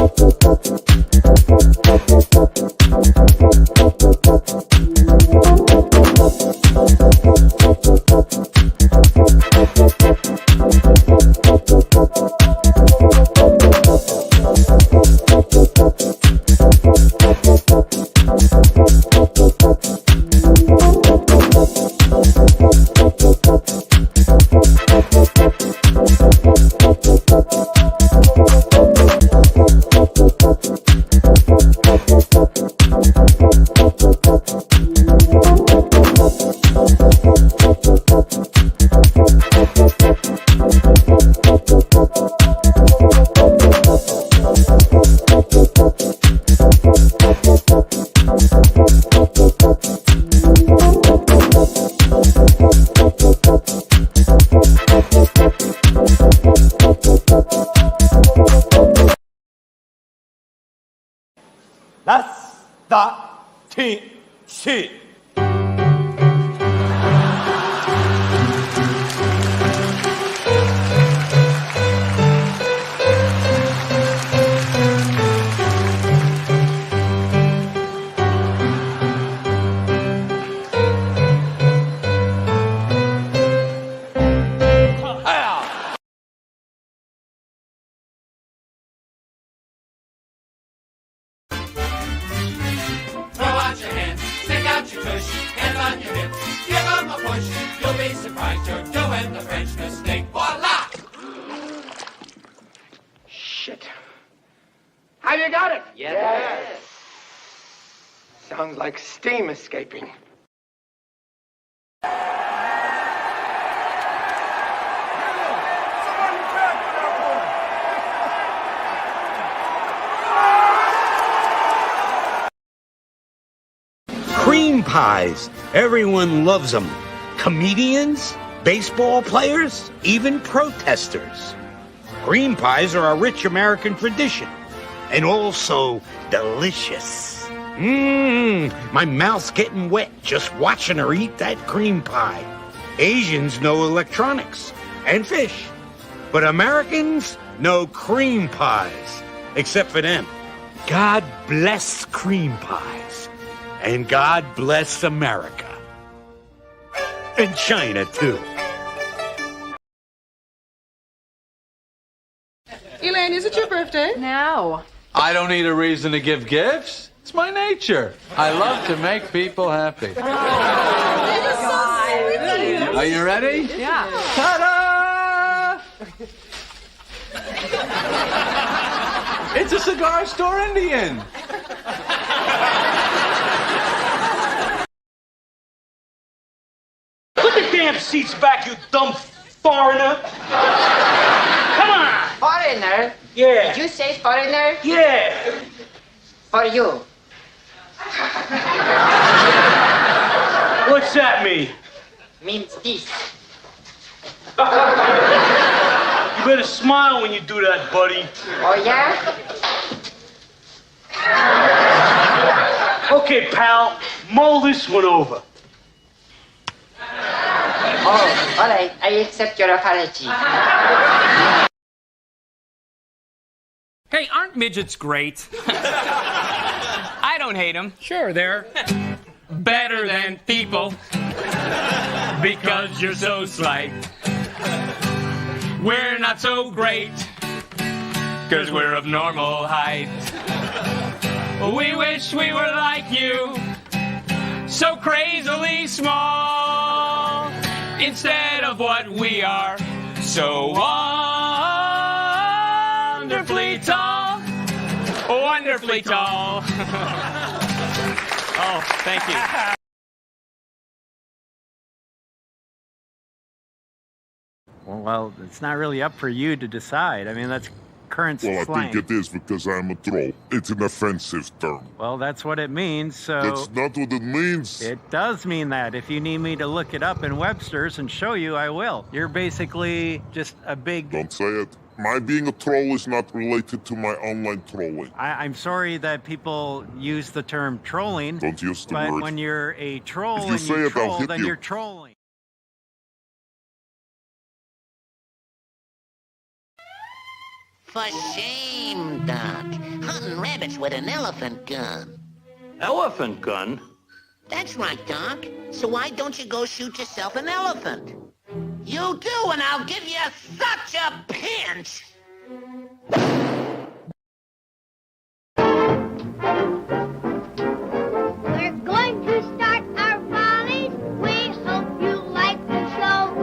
ITCHIN. Hands on your hips, give them a push. You'll be surprised you're doing the French mistake. Voila! Shit. Have you got it? Yes. Sounds like steam escaping. Cream pies. Everyone loves them. Comedians, baseball players, even protesters. Cream pies are a rich American tradition and also delicious. My mouth's getting wet just watching her eat that cream pie. Asians know electronics and fish, but Americans know cream pies, except for them. God bless cream pies. And God bless America. And China, too. Elaine, is it your birthday? No. I don't need a reason to give gifts. It's my nature. I love to make people happy. Are you ready? Yeah. Ta-da! It's a cigar store Indian. Put the damn seats back, you dumb foreigner. Come on. Foreigner? Yeah. Did you say foreigner? Yeah. For you. What's that mean? Means this. You better smile when you do that, buddy. Oh, yeah? Okay, pal, mull this one over. Oh, all right. I accept your apology. Hey, aren't midgets great? I don't hate them. Sure, they're better than people because you're so slight. We're not so great because we're of normal height. We wish we were like you, so crazily small, instead of what we are, so wonderfully tall. Wonderfully tall. Oh, thank you. Well, it's not really up for you to decide. I mean, that's current slang. Well, I think it is because I'm a troll. It's an offensive term. Well, that's what it means, so... That's not what it means. It does mean that. If you need me to look it up in Webster's and show you, I will. You're basically just a big... Don't say it. My being a troll is not related to my online trolling. I'm sorry that people use the term trolling. Don't use the but word. When you're a troll if you and say you it, I'll troll, hit then you. you're trolling. For shame, Doc. Hunting rabbits with an elephant gun. Elephant gun? That's right, Doc. So why don't you go shoot yourself an elephant? You do, and I'll give you such a pinch! We're going to start our volleys. We hope you like the show.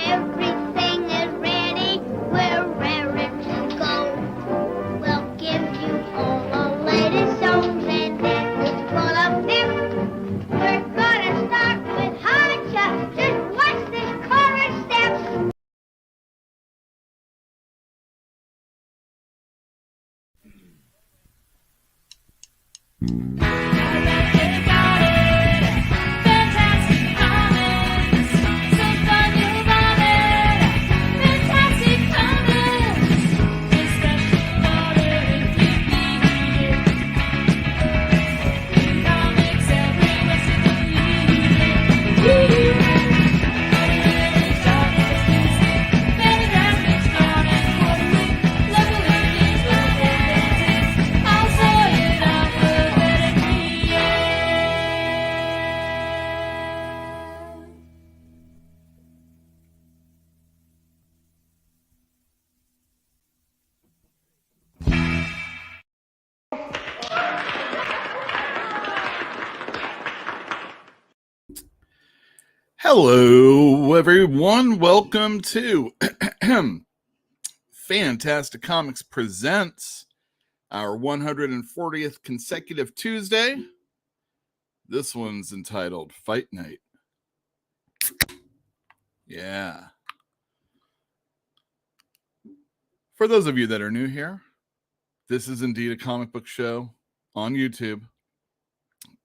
Everything is ready. We're raring to go. We'll give you all the latest songs and dances full of pep. We're gonna start with high chops. Just watch this chorus steps. Hello, everyone. Welcome to Fantastic Comics Presents, our 140th consecutive Tuesday. This one's entitled Fight Night. Yeah. For those of you that are new here, this is indeed a comic book show on YouTube,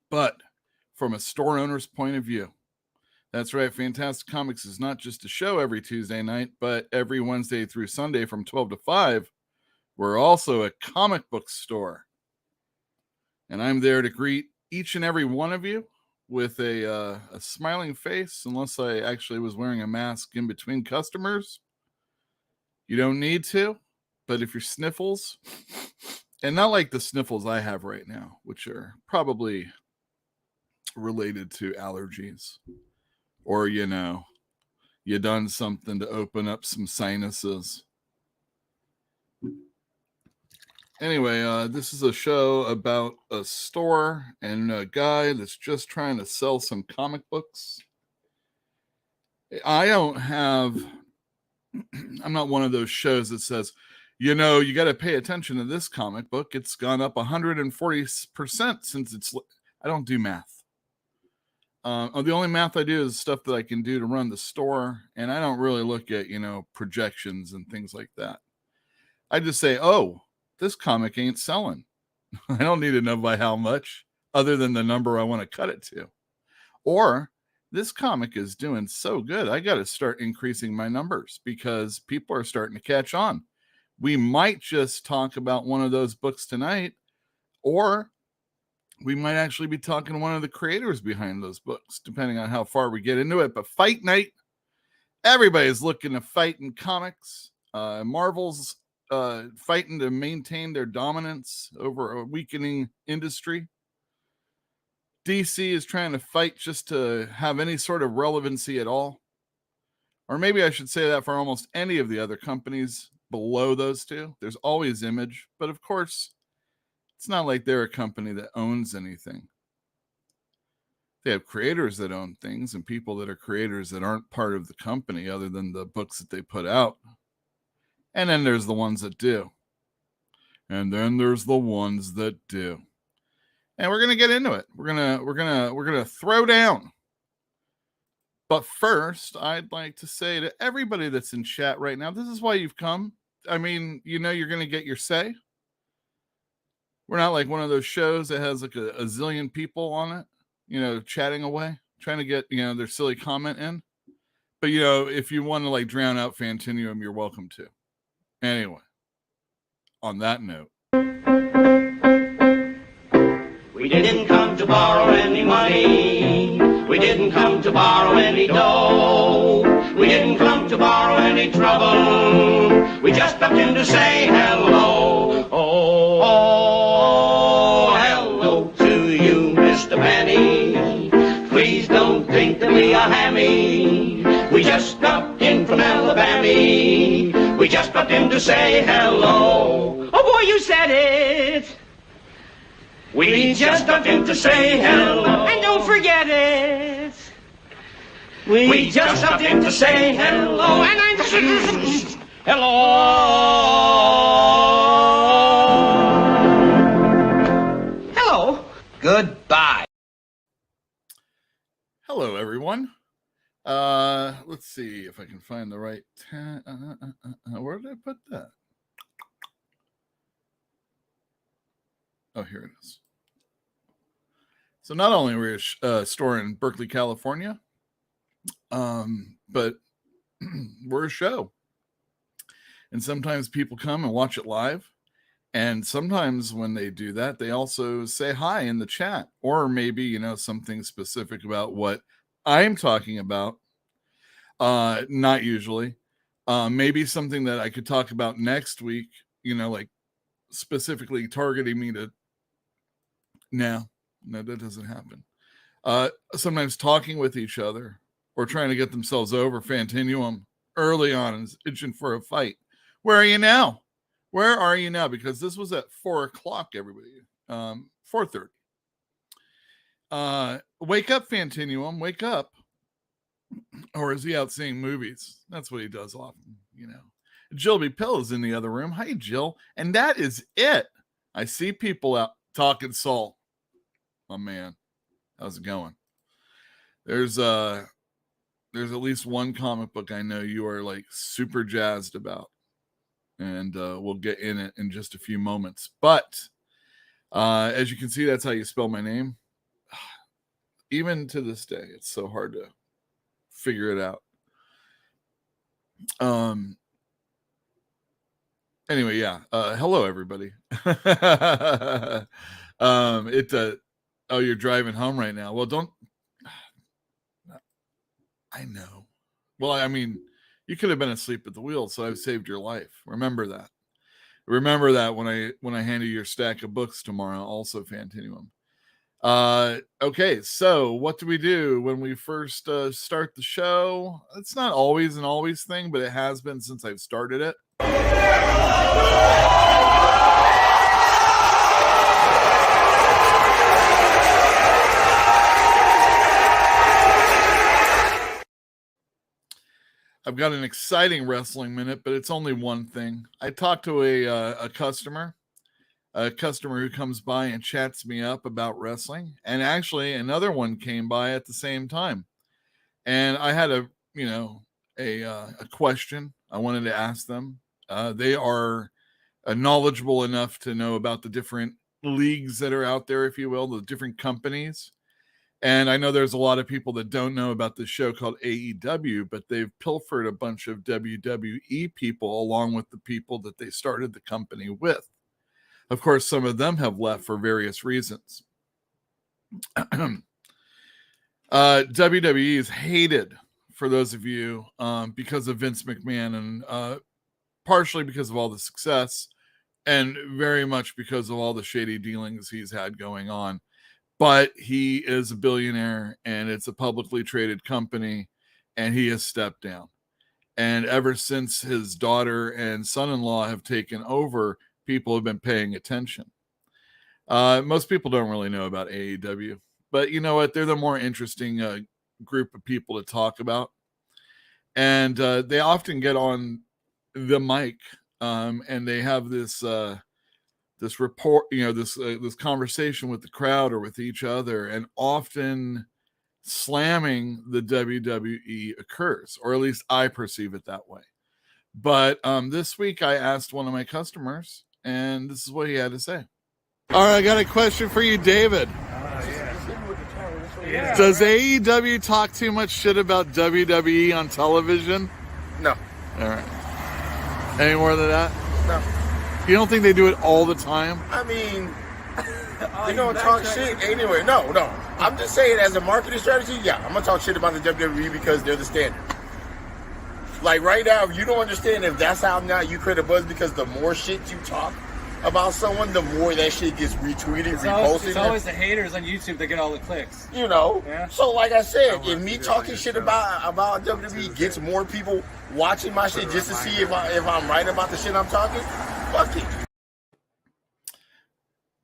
but from a store owner's point of view. That's right, Fantastic Comics is not just a show every Tuesday night, but every Wednesday through Sunday from 12 to 5. We're also a comic book store. And I'm there to greet each and every one of you with a smiling face, unless I actually was wearing a mask in between customers. You don't need to, but if your sniffles, and not like the sniffles I have right now, which are probably related to allergies. Or, you know, you done something to open up some sinuses. Anyway, this is a show about a store and a guy that's just trying to sell some comic books. I'm not one of those shows that says, you know, you got to pay attention to this comic book. It's gone up 140% since I don't do math. The only math I do is stuff that I can do to run the store, and I don't really look at, projections and things like that. I just say, oh, this comic ain't selling. I don't need to know by how much, other than the number I want to cut it to. Or, this comic is doing so good, I got to start increasing my numbers because people are starting to catch on. We might just talk about one of those books tonight, or we might actually be talking to one of the creators behind those books, depending on how far we get into it. But Fight Night, everybody's looking to fight in comics. Marvel's fighting to maintain their dominance over a weakening industry. DC is trying to fight just to have any sort of relevancy at all. Or maybe I should say that for almost any of the other companies below those two. There's always Image, but of course, it's not like they're a company that owns anything. They have creators that own things and people that are creators that aren't part of the company other than the books that they put out. And then there's the ones that do. And then there's the ones that do. And we're going to get into it. We're going to throw down. But first, I'd like to say to everybody that's in chat right now, this is why you've come. I mean, you're going to get your say. We're not like one of those shows that has like a zillion people on it, chatting away, trying to get, their silly comment in. But, if you want to like drown out Fantinium, you're welcome to. Anyway, on that note. We didn't come to borrow any money. We didn't come to borrow any dough. We didn't come to borrow any trouble. We just stopped in to say hello. Oh, hello to you, Mr. Manny. Please don't think that we are hammy. We just stopped in from Alabama. We just stopped in to say hello. Oh boy, you said it. We just stopped in to say hello. And don't forget it. We just stopped in to say hello. And I'm hello. Hello. Goodbye. Hello, everyone. Let's see if I can find the right. Where did I put that? Oh, here it is. So not only are we a store in Berkeley, California, but we're a show. And sometimes people come and watch it live. And sometimes when they do that, they also say hi in the chat, or maybe, something specific about what I'm talking about. Not usually. Maybe something that I could talk about next week, like specifically targeting me to. No, that doesn't happen. Sometimes talking with each other or trying to get themselves over Fantinuum early on and itching for a fight. Where are you now? Where are you now? Because this was at 4:00, everybody. 4:30. Wake up, Fantinuum. Wake up. Or is he out seeing movies? That's what he does often, Jill B. Pill is in the other room. Hi, Jill. And that is it. I see people out talking Saul. My man. How's it going? There's at least one comic book I know you are like super jazzed about. And we'll get in it in just a few moments. But as you can see, that's how you spell my name. Even to this day, it's so hard to figure it out. Anyway, yeah. Hello, everybody. Oh, you're driving home right now. Well, I know. Well, I mean, you could have been asleep at the wheel, so I've saved your life. Remember that. Remember that when I hand you your stack of books tomorrow, also Fantinuum. Okay, so what do we do when we first start the show? It's not always an always thing, but it has been since I've started it. I've got an exciting wrestling minute, but it's only one thing. I talked to a customer who comes by and chats me up about wrestling. And actually another one came by at the same time. And I had a question I wanted to ask them. They are knowledgeable enough to know about the different leagues that are out there, if you will, the different companies. And I know there's a lot of people that don't know about this show called AEW, but they've pilfered a bunch of WWE people along with the people that they started the company with. Of course, some of them have left for various reasons. WWE is hated, for those of you, because of Vince McMahon, and partially because of all the success, and very much because of all the shady dealings he's had going on. But he is a billionaire, and it's a publicly traded company, and he has stepped down. And ever since his daughter and son-in-law have taken over, people have been paying attention. Most people don't really know about AEW, but you know what? They're the more interesting group of people to talk about. And they often get on the mic, and they have this report, this conversation with the crowd or with each other, and often slamming the WWE occurs, or at least I perceive it that way. But this week I asked one of my customers, and this is what he had to say. All right, I got a question for you, David. Yeah. Does AEW talk too much shit about WWE on television? No. All right. Any more than that? No. You don't think they do it all the time? I mean, they don't talk shit anyway. No. I'm just saying, as a marketing strategy, yeah, I'm gonna talk shit about the WWE because they're the standard. Like right now, if you don't understand if that's how now you create a buzz, because the more shit you talk about someone, the more that shit gets retweeted, reposted. It's always the haters on YouTube that get all the clicks. You know? Yeah. So like I said, if me talking shit about WWE gets more people watching my shit just to see if I'm right about the shit I'm talking, fuck it.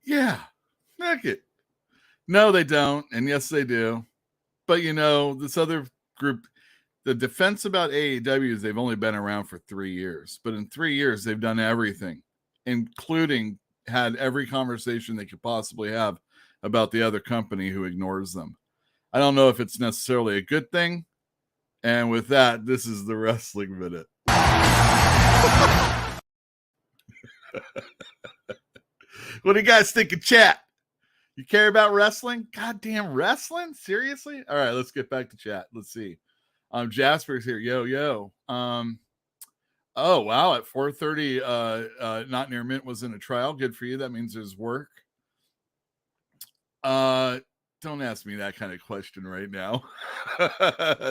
Yeah. Fuck it. No, they don't. And yes, they do. But you know, this other group, the defense about AEW is they've only been around for 3 years. But in 3 years, they've done everything, including had every conversation they could possibly have about the other company who ignores them. I don't know if it's necessarily a good thing. And with that, this is the Wrestling Minute. What do you guys think of chat? You care about wrestling? Goddamn wrestling? Seriously? All right, let's get back to chat. Let's see. Jasper's here. Yo. Oh, wow. At 4:30, Not Near Mint was in a trial. Good for you. That means there's work. Don't ask me that kind of question right now.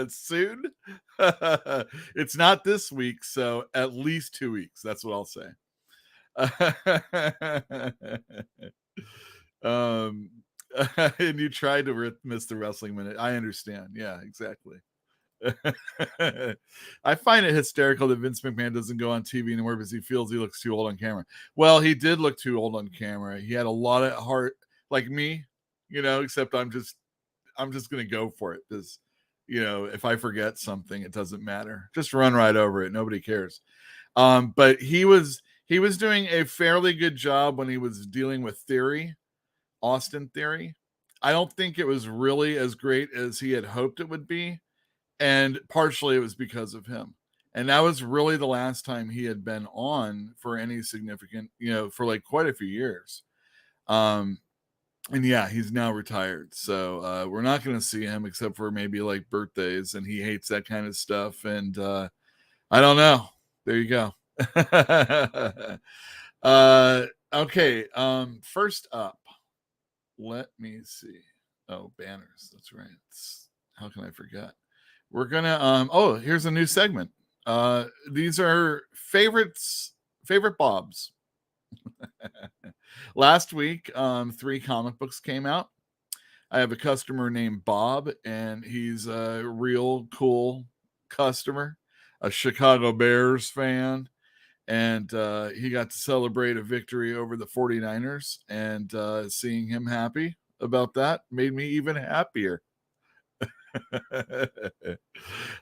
Soon? It's not this week, so at least 2 weeks. That's what I'll say. And you tried to miss the Wrestling Minute. I understand. Yeah, exactly. I find it hysterical that Vince McMahon doesn't go on TV anymore because he feels he looks too old on camera. Well, he did look too old on camera. He had a lot of heart, like me, you know, except I'm just gonna go for it because, you know, if I forget something, it doesn't matter. Just run right over it. Nobody cares. But he was doing a fairly good job when he was dealing with Theory, Austin Theory. I don't think it was really as great as he had hoped it would be. And partially it was because of him. And that was really the last time he had been on for any significant, you know, for like quite a few years. And yeah, he's now retired. So we're not going to see him except for maybe like birthdays. And he hates that kind of stuff. And I don't know. There you go. Okay. First up, let me see. Oh, banners. That's right. How can I forget? We're gonna here's a new segment. These are favorite Bobs. Last week, 3 comic books came out. I have a customer named Bob, and he's a real cool customer, a Chicago Bears fan, and he got to celebrate a victory over the 49ers, and seeing him happy about that made me even happier.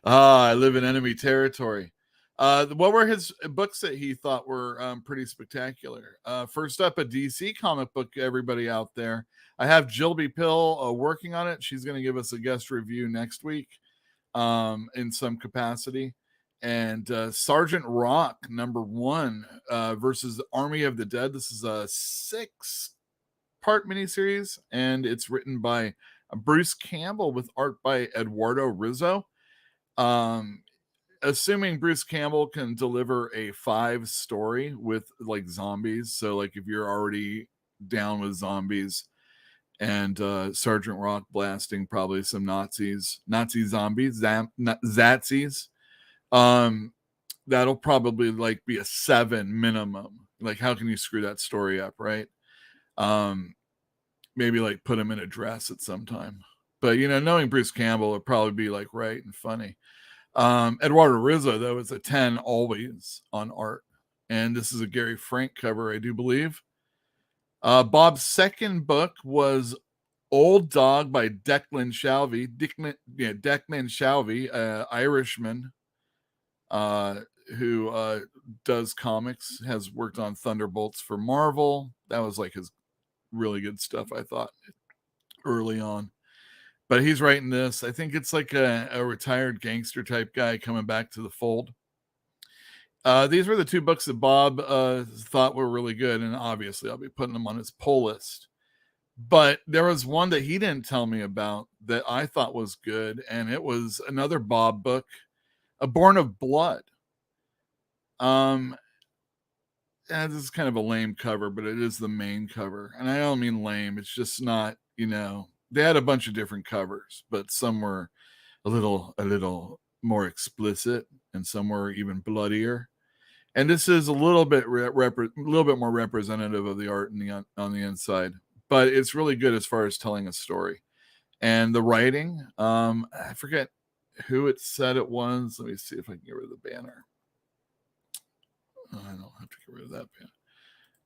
I live in enemy territory. What were his books that he thought were pretty spectacular? First up, a DC comic book, everybody out there. I have Jilby Pill working on it. She's going to give us a guest review next week in some capacity. And Sergeant Rock, #1 versus Army of the Dead. This is a 6-part miniseries, and it's written by Bruce Campbell with art by Eduardo Rizzo. Assuming Bruce Campbell can deliver a 5 story with like zombies. So like if you're already down with zombies and Sergeant Rock blasting probably some Nazi zombies, Zatsies. That'll probably like be a 7 minimum. Like how can you screw that story up, right? Maybe like put him in a dress at some time. But, you know, knowing Bruce Campbell would probably be like right and funny. Eduardo Rizzo, though, is a 10 always on art. And this is a Gary Frank cover, I do believe. Bob's second book was Old Dog by Declan Shalvey. Declan Shalvey, Irishman, who does comics, has worked on Thunderbolts for Marvel. That was like his really good stuff, I thought, early on. But he's writing this. I think it's like a retired gangster type guy coming back to the fold. These were the 2 books that Bob thought were really good, and obviously I'll be putting them on his pull list. But there was one that he didn't tell me about that I thought was good, and it was another Bob book, A Born of Blood. This is kind of a lame cover, but it is the main cover. And I don't mean lame. It's just not, you know, they had a bunch of different covers, but some were a little more explicit, and some were even bloodier. And this is a little bit more representative of the art on the inside, but it's really good as far as telling a story. And the writing, I forget who it said it was. Let me see if I can get rid of the banner. I don't have to get rid of that banner.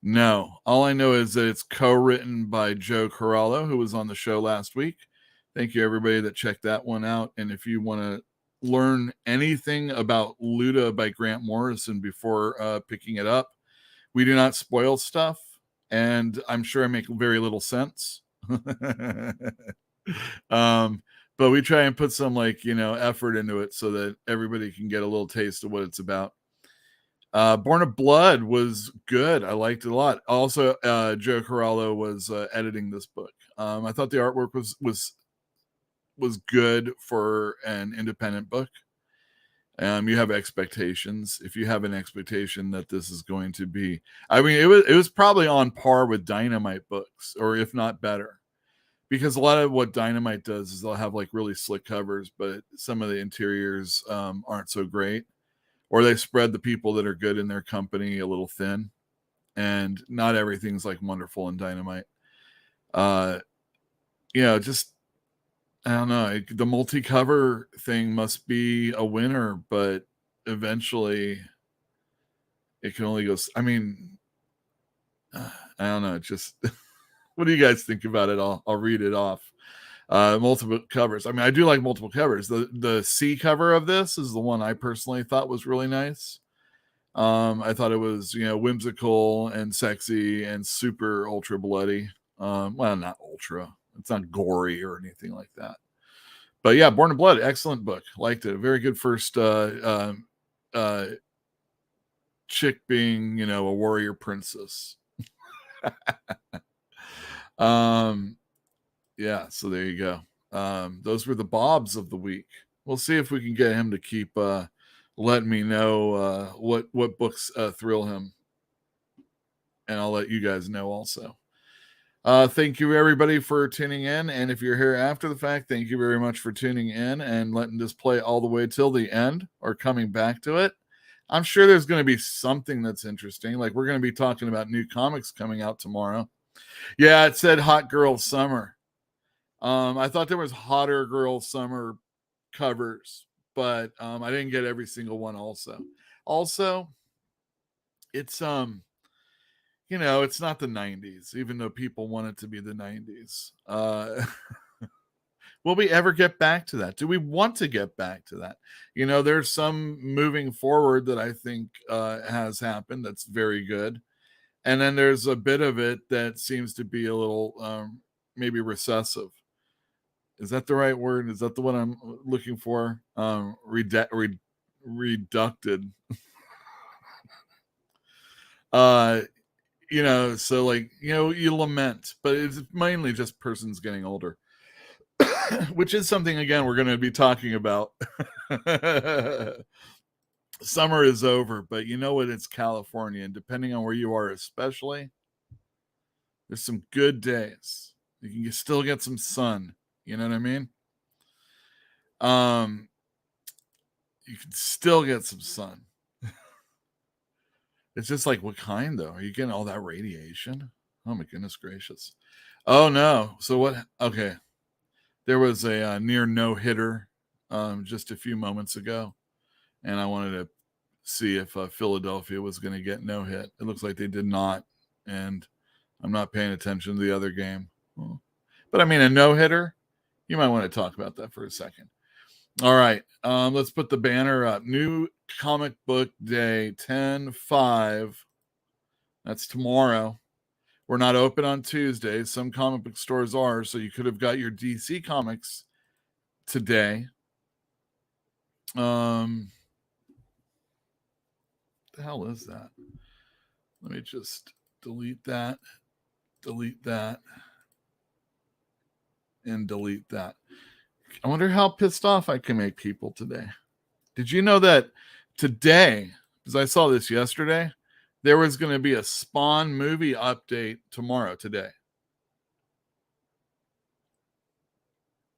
No, all I know is that it's co-written by Joe Corallo, who was on the show last week. Thank you, everybody that checked that one out. And if you want to learn anything about Luda by Grant Morrison before picking it up, we do not spoil stuff, and I'm sure I make very little sense. But we try and put some effort into it so that everybody can get a little taste of what it's about. Born of Blood was good. I liked it a lot. Also, Joe Corallo was editing this book. I thought the artwork was good for an independent book. You have expectations. If you have an expectation that this is going to be, I mean, it was probably on par with Dynamite books, or if not better, because a lot of what Dynamite does is they'll have like really slick covers, but some of the interiors aren't so great, or they spread the people that are good in their company a little thin, and not everything's like wonderful in Dynamite. Just I don't know. The multi-cover thing must be a winner, but eventually it can only go. I mean, I don't know. Just what do you guys think about it? I'll read it off. Multiple covers. I mean, I do like multiple covers. The C cover of this is the one I personally thought was really nice. I thought it was whimsical and sexy and super ultra bloody. Well, not ultra. It's not gory or anything like that. But yeah, Born of Blood, excellent book. Liked it. A very good first chick being, a warrior princess. Yeah, so there you go. Those were the Bobs of the week. We'll see if we can get him to keep letting me know what books thrill him. And I'll let you guys know also. Thank you, everybody, for tuning in. And if you're here after the fact, thank you very much for tuning in and letting this play all the way till the end or coming back to it. I'm sure there's going to be something that's interesting. Like we're going to be talking about new comics coming out tomorrow. Yeah, it said Hot Girl Summer. I thought there was Hotter Girl Summer covers, but I didn't get every single one also. Also, it's it's not the 90s, even though people want it to be the 90s. Will we ever get back to that? Do we want to get back to that? There's some moving forward that I think has happened that's very good. And then there's a bit of it that seems to be a little maybe recessive. Is that the right word? Is that the one I'm looking for? Reducted. So like, you lament, but it's mainly just persons getting older, which is something, again, we're going to be talking about. Summer is over, but you know what? It's California, and depending on where you are, especially, there's some good days. You can still get some sun. You know what I mean? You can still get some sun. It's just like, what kind, though? Are you getting all that radiation? Oh, my goodness gracious. Oh, no. So what? Okay. There was a near no-hitter just a few moments ago, and I wanted to see if Philadelphia was going to get no-hit. It looks like they did not, and I'm not paying attention to the other game. But, I mean, a no-hitter, you might want to talk about that for a second. All right. Let's put the banner up. New Comic Book Day, 10/5. That's tomorrow. We're not open on Tuesdays. Some comic book stores are, so you could have got your DC comics today. The hell is that? Let me just delete that, and delete that. I wonder how pissed off I can make people today. Did you know that today, because I saw this yesterday, there was going to be a Spawn movie update today.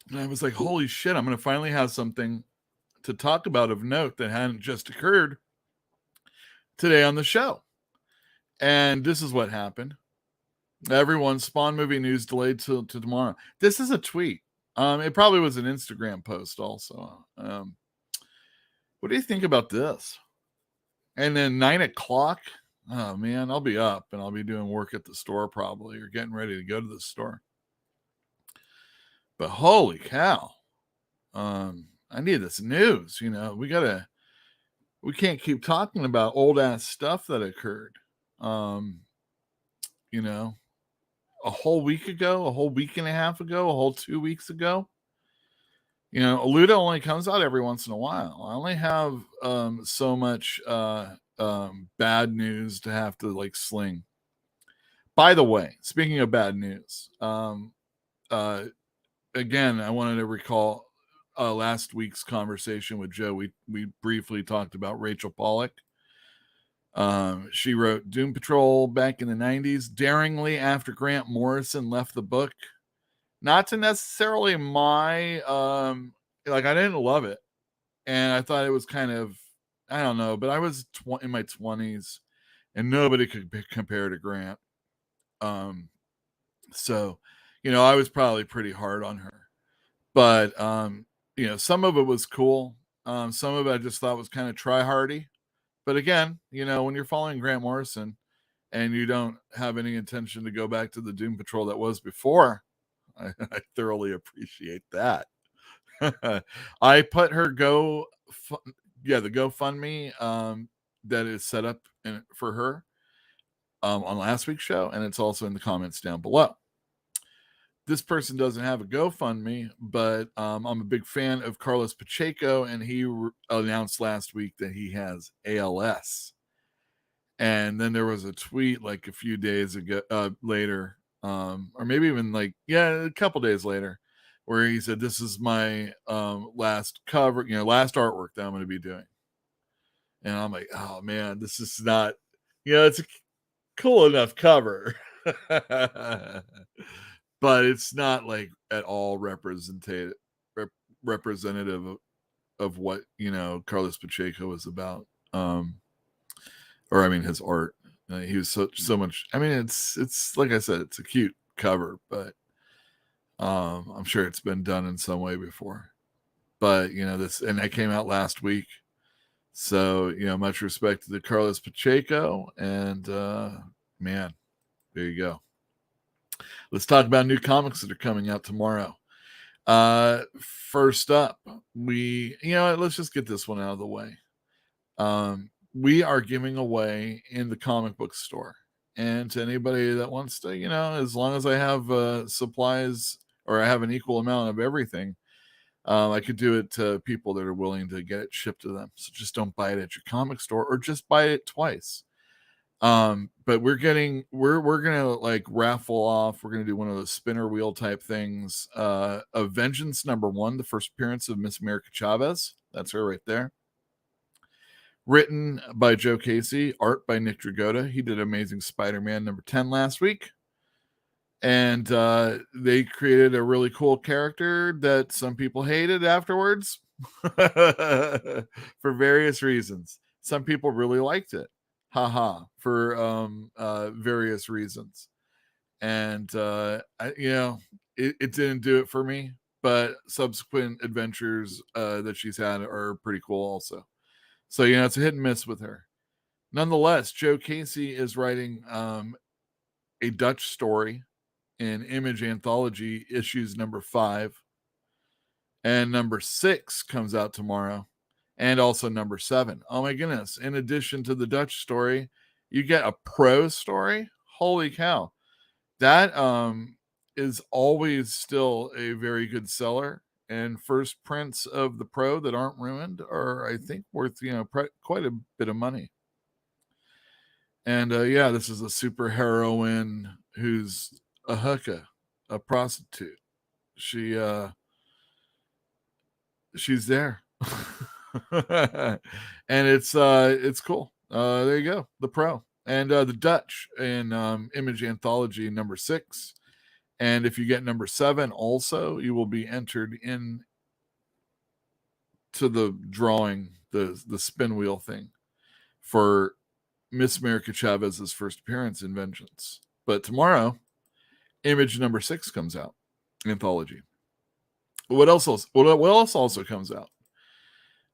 And I was like, holy shit, I'm going to finally have something to talk about of note that hadn't just occurred today on the show. And this is what happened. Everyone, Spawn movie news delayed to tomorrow. This is a tweet. It probably was an Instagram post also. What do you think about this? And then 9 o'clock. Oh man, I'll be up and I'll be doing work at the store probably, or getting ready to go to the store. But holy cow. I need this news. You know, we can't keep talking about old ass stuff that occurred. You know, a whole week ago, a whole week and a half ago, a whole 2 weeks ago. You know, Aluda only comes out every once in a while. I only have so much bad news to have to like sling. By the way, speaking of bad news, again, I wanted to recall last week's conversation with Joe. We briefly talked about Rachel Pollack. She wrote Doom Patrol back in the 90s, daringly after Grant Morrison left the book. Not to necessarily my, I didn't love it. And I thought it was kind of, I don't know, but I was in my 20s and nobody could compare to Grant. So, you know, I was probably pretty hard on her. But, you know, some of it was cool. Some of it I just thought was kind of try-hardy. But again, you know, when you're following Grant Morrison and you don't have any intention to go back to the Doom Patrol that was before, I thoroughly appreciate that. I put her the GoFundMe that is set up for her on last week's show, and it's also in the comments down below. This person doesn't have a GoFundMe, but I'm a big fan of Carlos Pacheco, and he announced last week that he has ALS. And then there was a tweet like a few days ago later, or maybe even a couple days later, where he said, "This is my last cover, last artwork that I'm going to be doing." And I'm like, "Oh man, this is not, it's a cool enough cover." But it's not like at all representative of what Carlos Pacheco is about, or I mean his art. He was so much. I mean, it's like I said, it's a cute cover, but I'm sure it's been done in some way before. But this, and that came out last week, so much respect to the Carlos Pacheco, and man, there you go. Let's talk about new comics that are coming out tomorrow. First up, let's just get this one out of the way. We are giving away in the comic book store, and to anybody that wants to, as long as I have supplies or I have an equal amount of everything, I could do it to people that are willing to get it shipped to them. So just don't buy it at your comic store, or just buy it twice. But we're gonna raffle off. We're gonna do one of those spinner wheel type things. Of Vengeance #1, the first appearance of Miss America Chavez. That's her right there. Written by Joe Casey, art by Nick Dragotta. He did Amazing Spider-Man #10 last week. And they created a really cool character that some people hated afterwards for various reasons. Some people really liked it. For various reasons. And it didn't do it for me, but subsequent adventures that she's had are pretty cool also. So it's a hit and miss with her. Nonetheless, Joe Casey is writing a Dutch story in Image Anthology issues #5, and #6 comes out tomorrow. And also #7. Oh my goodness. In addition to the Dutch story, you get a pro story. Holy cow. That is always still a very good seller. And first prints of the pro that aren't ruined are, I think, worth, quite a bit of money. And this is a super heroine who's a hooker, a prostitute. She's there. And it's cool. There you go, the pro. And the Dutch in Image Anthology #6. And if you get #7 also, you will be entered in to the drawing, the spin wheel thing for Miss America Chavez's first appearance in Vengeance. But tomorrow, Image number 6 comes out, anthology. What else also comes out?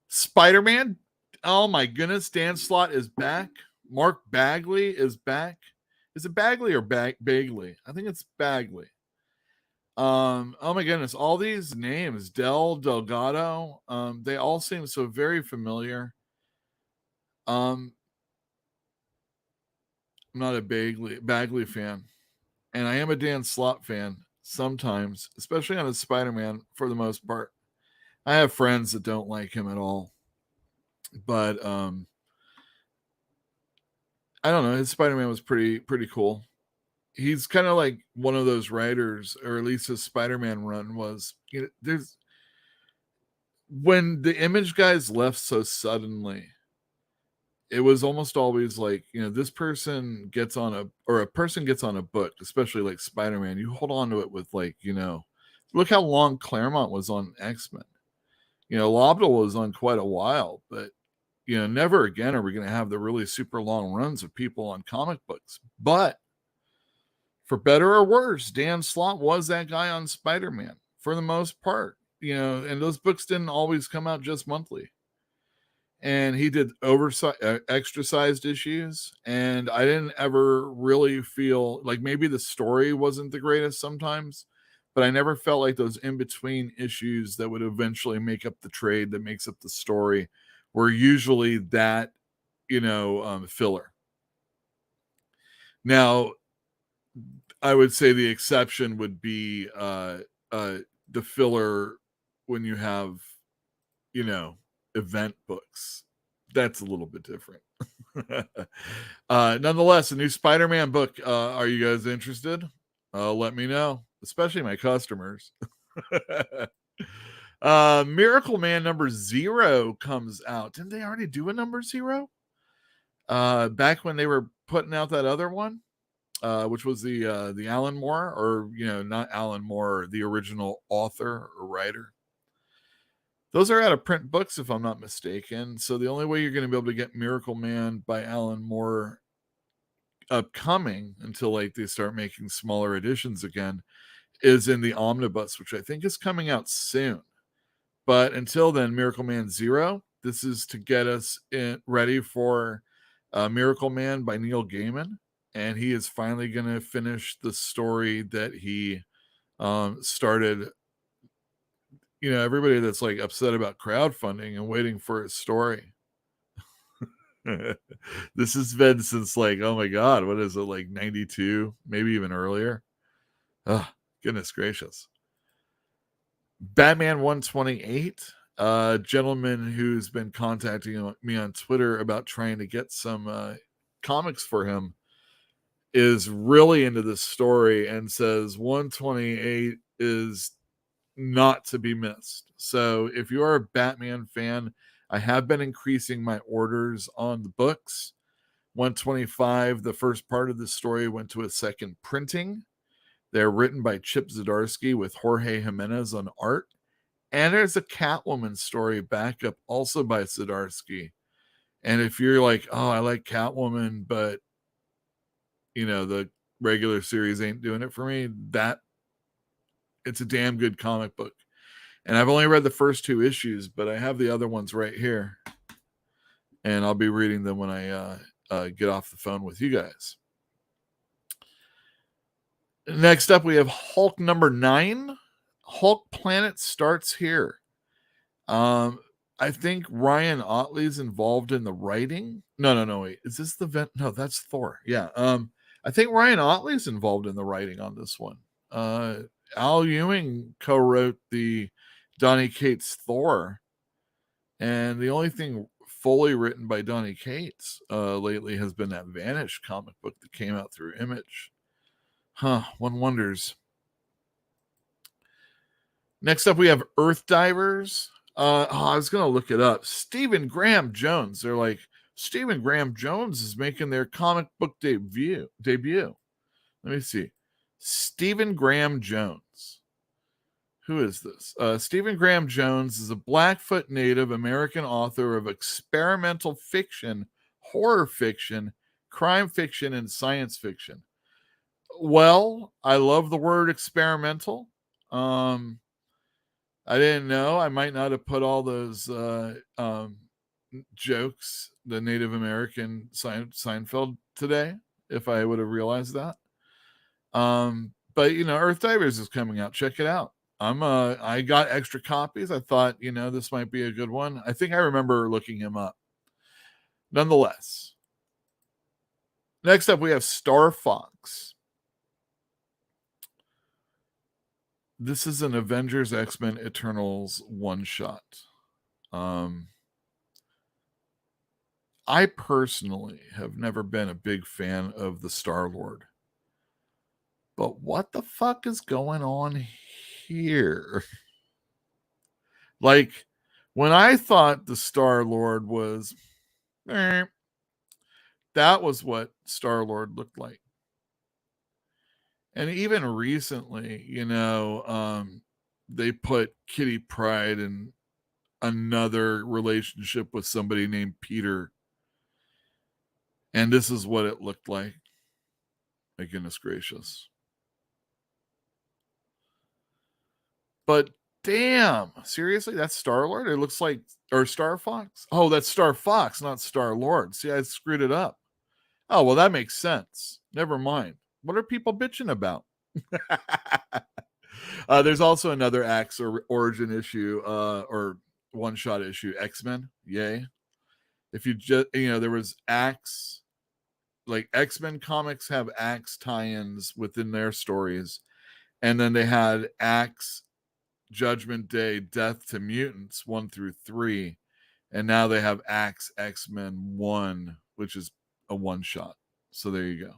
Spider-Man. Oh my goodness, Dan Slott is back. Mark Bagley is back. Is it Bagley or Bagley? I think it's Bagley. Oh my goodness, all these names, Delgado, they all seem so very familiar. I'm not a Bagley fan, and I am a Dan Slott fan sometimes, especially on his Spider-Man for the most part. I have friends that don't like him at all, but I don't know, his Spider-Man was pretty cool. He's kind of like one of those writers, or at least his Spider-Man run was, there's when the Image guys left so suddenly, it was almost always like, this person gets on a person gets on a book, especially like Spider-Man, you hold on to it with like, look how long Claremont was on X-Men. Lobdell was on quite a while, but never again are we going to have the really super long runs of people on comic books. But for better or worse, Dan Slott was that guy on Spider-Man for the most part, and those books didn't always come out just monthly. And he did extra sized issues, and I didn't ever really feel like, maybe the story wasn't the greatest sometimes, but I never felt like those in between issues that would eventually make up the trade that makes up the story were usually that, filler. Now, I would say the exception would be the filler when you have, event books. That's a little bit different. Nonetheless, a new Spider-Man book. Are you guys interested? Let me know, especially my customers. Miracle Man number 0 comes out. Didn't they already do a number 0? Back when they were putting out that other one, which was the Alan Moore, or not Alan Moore, the original author or writer. Those are out of print books, if I'm not mistaken. So the only way you're going to be able to get Miracle Man by Alan Moore upcoming, until like they start making smaller editions again, is in the omnibus, which I think is coming out soon. But until then, Miracle Man 0. This is to get us ready for Miracle Man by Neil Gaiman, and he is finally going to finish the story that he started. Everybody that's like upset about crowdfunding and waiting for his story. This has been since like, oh my God, what is it, like 92, maybe even earlier? Oh, goodness gracious. Batman 128, a gentleman who's been contacting me on Twitter about trying to get some comics for him is really into this story and says 128 is not to be missed. So if you are a Batman fan, I have been increasing my orders on the books. 125, the first part of the story, went to a second printing. They're written by Chip Zdarsky with Jorge Jimenez on art. And there's a Catwoman story backup also by Zdarsky. And if you're like, oh, I like Catwoman, but the regular series ain't doing it for me, it's a damn good comic book. And I've only read the first 2 issues, but I have the other ones right here. And I'll be reading them when I get off the phone with you guys. Next up, we have Hulk number 9. Hulk Planet starts here. I think Ryan Otley's involved in the writing. No, wait. Is this the vent? No, that's Thor. Yeah. I think Ryan Otley's involved in the writing on this one. Al Ewing co-wrote the Donny Cates Thor, and the only thing fully written by Donny Cates lately has been that Vanish comic book that came out through Image. One wonders. Next up, we have Earth Divers. I was going to look it up. Stephen Graham Jones. They're like, Stephen Graham Jones is making their comic book debut. Let me see. Stephen Graham Jones, Who is this? Stephen Graham Jones is a Blackfoot Native American author of experimental fiction, horror fiction, crime fiction, and science fiction. Well, I love the word experimental. I didn't know. I might not have put all those jokes, the Native American Seinfeld today, if I would have realized that. But Earth Divers is coming out. Check it out. I got extra copies. I thought, this might be a good one. I think I remember looking him up. Nonetheless, next up we have Star Fox. This is an Avengers X-Men Eternals one shot. I personally have never been a big fan of the Star-Lord. But what the fuck is going on here? Like, when I thought the Star-Lord was, that was what Star-Lord looked like. And even recently, they put Kitty Pryde in another relationship with somebody named Peter. And this is what it looked like. My goodness gracious. But damn, seriously, that's Star-Lord? It looks like, or Star Fox? Oh, that's Star Fox, not Star-Lord. See, I screwed it up. Oh, well, that makes sense. Never mind. What are people bitching about? There's also another Axe or origin issue, or one-shot issue, X-Men. Yay. If you just, there was Axe, like X-Men comics have Axe tie-ins within their stories. And then they had Axe, Judgment Day, Death to Mutants 1 through 3, and now they have Axe X-Men 1, which is a one shot. So there you go.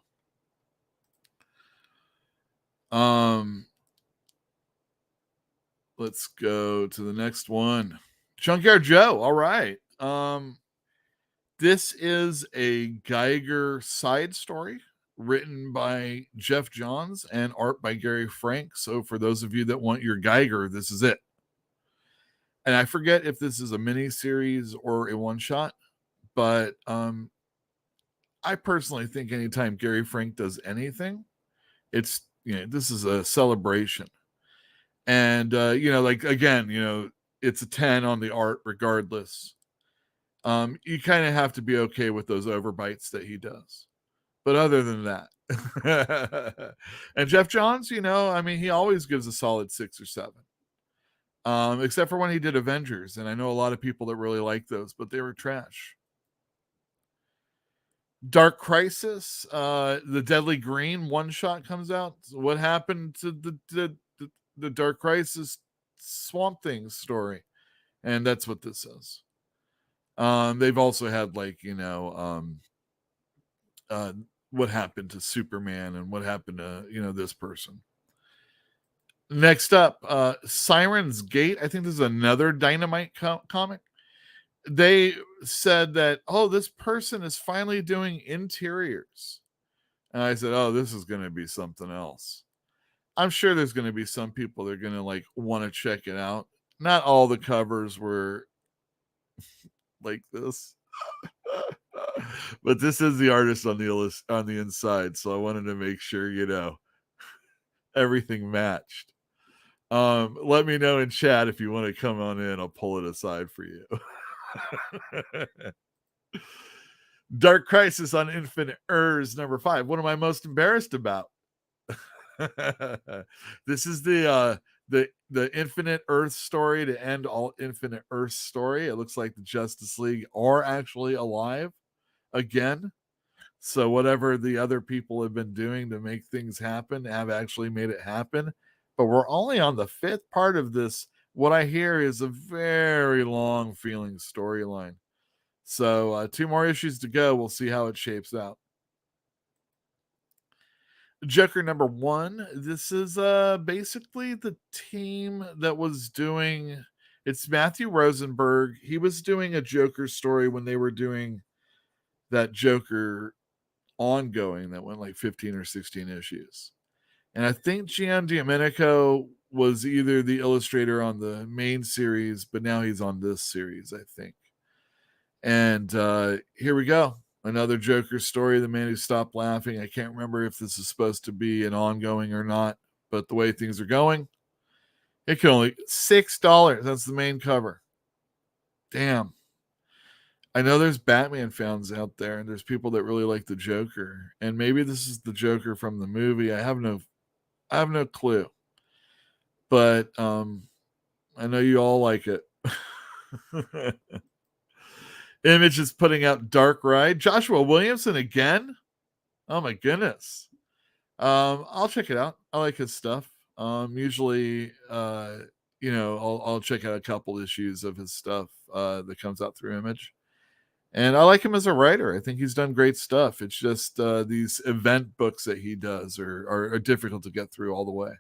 Let's go to the next one. Junkyard Joe. All right. This is a Geiger side story written by Jeff Johns and art by Gary Frank. So for those of you that want your Geiger, this is it. And I forget if this is a mini series or a one shot, but I personally think anytime Gary Frank does anything, it's, this is a celebration. And like, again, it's a 10 on the art regardless. You kind of have to be okay with those overbites that he does. But other than that, and Jeff Johns, he always gives a solid 6 or 7. Except for when he did Avengers, and I know a lot of people that really like those, but they were trash. Dark Crisis, the Deadly Green one shot comes out. What happened to the Dark Crisis Swamp Thing story? And that's what this is. They've also had what happened to Superman and what happened to this person. Next up, Siren's Gate. I think this is another Dynamite comic. They said that, this person is finally doing interiors. And I said, this is going to be something else. I'm sure there's going to be some people that are going to want to check it out. Not all the covers were like this. But this is the artist on the inside, so I wanted to make sure everything matched. Let me know in chat if you want to come on in. I'll pull it aside for you. Dark Crisis on Infinite Earths number 5. What am I most embarrassed about? This is the Infinite Earth story to end all Infinite Earth story. It looks like the Justice League are actually alive again. So whatever the other people have been doing to make things happen have actually made it happen. But we're only on the 5th part of this. What I hear is a very long feeling storyline. So 2 more issues to go. We'll see how it shapes out. Joker number 1. This is basically the team that was doing, it's Matthew Rosenberg. He was doing a Joker story when they were doing that Joker ongoing that went 15 or 16 issues. And I think Gian Domenico was either the illustrator on the main series, but now he's on this series, I think. And here we go. Another Joker story, The Man Who Stopped Laughing. I can't remember if this is supposed to be an ongoing or not, but the way things are going, it can only $6. That's the main cover. Damn. I know there's Batman fans out there, and there's people that really like the Joker, and maybe this is the Joker from the movie. I have no clue, but I know you all like it. Image is putting out Dark Ride. Joshua Williamson again. Oh my goodness. I'll check it out. I like his stuff. Usually, I'll check out a couple issues of his stuff that comes out through Image. And I like him as a writer. I think he's done great stuff. It's just these event books that he does are difficult to get through all the way.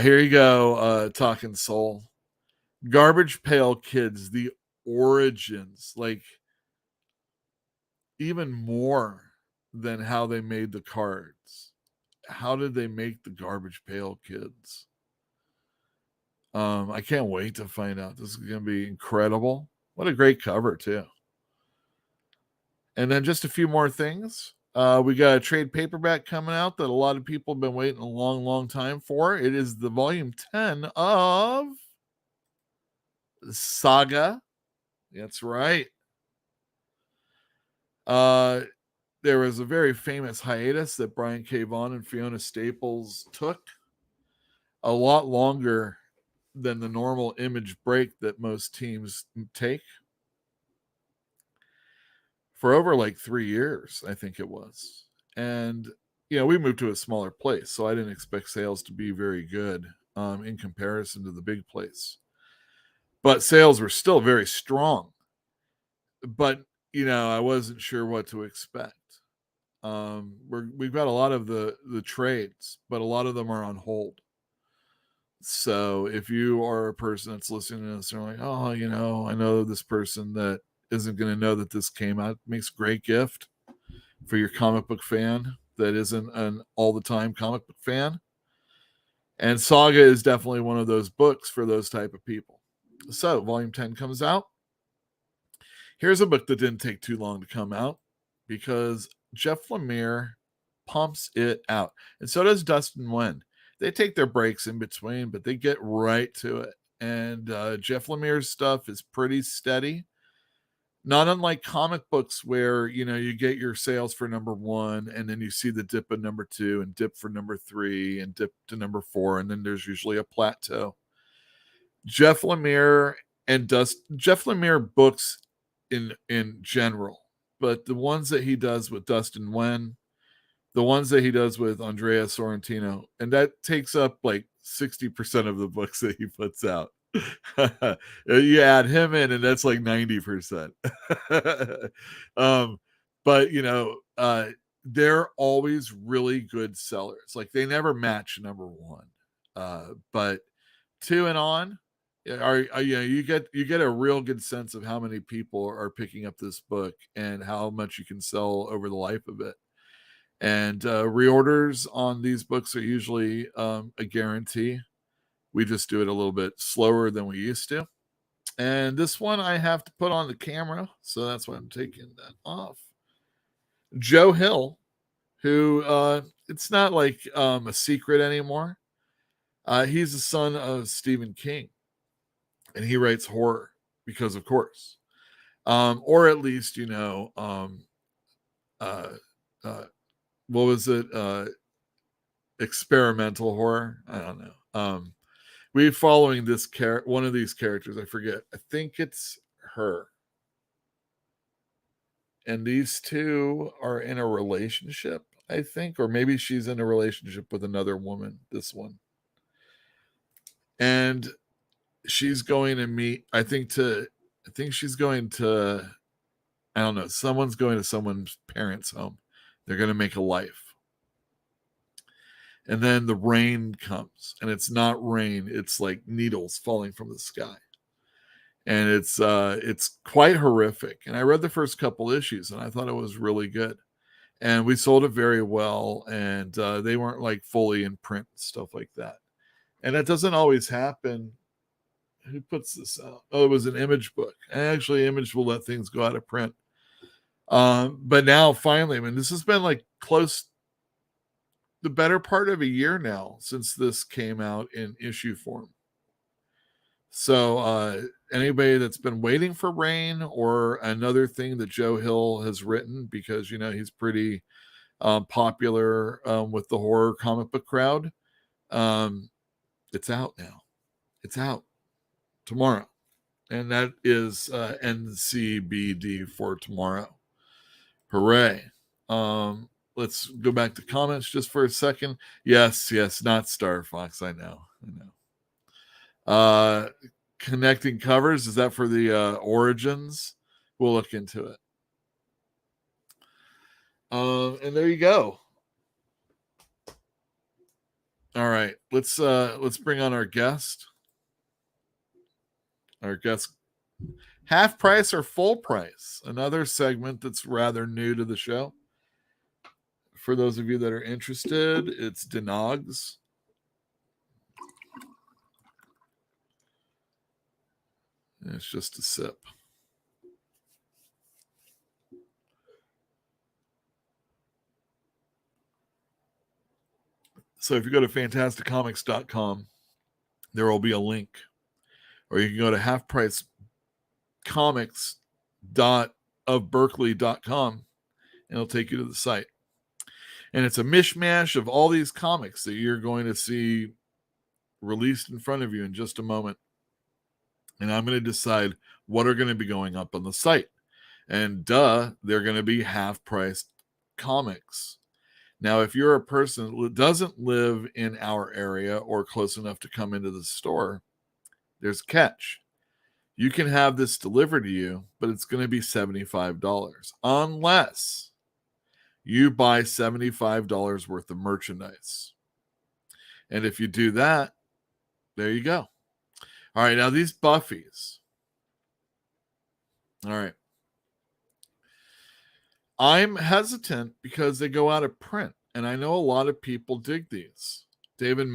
Here you go, Talking Soul. Garbage Pail Kids, the origins, like even more than how they made the cards. How did they make the Garbage Pail Kids? I can't wait to find out. This is going to be incredible. What a great cover, too. And then just a few more things. We got a trade paperback coming out that a lot of people have been waiting a long, long time for. It is the volume 10 of Saga. That's right. There was a very famous hiatus that Brian K. Vaughan and Fiona Staples took. A lot longer than the normal Image break that most teams take. For over like 3 years, I think it was. And, we moved to a smaller place, so I didn't expect sales to be very good in comparison to the big place. But sales were still very strong. But, I wasn't sure what to expect. We've got a lot of the trades, but a lot of them are on hold. So if you are a person that's listening to this and like, oh, I know this person that isn't going to know that this came out, makes a great gift for your comic book fan that isn't an all the time comic book fan. And Saga is definitely one of those books for those type of people. So volume 10 comes out. Here's a book that didn't take too long to come out because Jeff Lemire pumps it out. And so does Dustin Nguyen. They take their breaks in between, but they get right to it. And Jeff Lemire's stuff is pretty steady. Not unlike comic books where, you get your sales for number 1 and then you see the dip of number 2 and dip for number 3 and dip to number 4. And then there's usually a plateau. Jeff Lemire books in general, but the ones that he does with Dustin Nguyen, the ones that he does with Andrea Sorrentino, and that takes up like 60% of the books that he puts out. You add him in and that's like 90%. But they're always really good sellers. Like they never match number 1. But 2 and on you get a real good sense of how many people are picking up this book and how much you can sell over the life of it. And reorders on these books are usually a guarantee. We just do it a little bit slower than we used to. And this one I have to put on the camera, so that's why I'm taking that off. Joe Hill, who it's not like a secret anymore. He's the son of Stephen King. And he writes horror because, of course. Or at least, what was it? Experimental horror? I don't know. We're following this one of these characters. I forget. I think it's her. And these two are in a relationship, I think. Or maybe she's in a relationship with another woman, this one. And she's going to meet, I think she's going to, I don't know, someone's going to someone's parents' home. They're going to make a life. And then the rain comes, and it's not rain. It's like needles falling from the sky. And it's quite horrific. And I read the first couple issues, and I thought it was really good. and we sold it very well. And they weren't like fully in print and stuff like that. And that doesn't always happen. Who puts this out? Oh, it was an Image book. And actually, Image will let things go out of print. But now, finally, I mean, this has been like the better part of a year now since this came out in issue form. So anybody that's been waiting for Rain or another thing that Joe Hill has written, because, you know, he's pretty popular with the horror comic book crowd, it's out now. It's out tomorrow. And that is NCBD for tomorrow. Hooray. Let's go back to comments just for a second. Yes, not Star Fox. I know. Connecting covers, is that for the Origins? We'll look into it. And there you go. All right, let's bring on our guest. Half price or full price, another segment that's rather new to the show. For those of you that are interested, it's Denogs. It's just a sip. So if you go to fantasticcomics.com, there will be a link. Or you can go to halfpricecomics.ofberkeley.com and it'll take you to the site. And it's a mishmash of all these comics that you're going to see released in front of you in just a moment. And I'm going to decide what are going to be going up on the site. And they're going to be half-priced comics. Now, if you're a person who doesn't live in our area or close enough to come into the store, there's a catch. You can have this delivered to you, but it's going to be $75 unless you buy $75 worth of merchandise. And if you do that, there you go. All right, now these Buffies. All right. I'm hesitant because they go out of print, and I know a lot of people dig these. Brad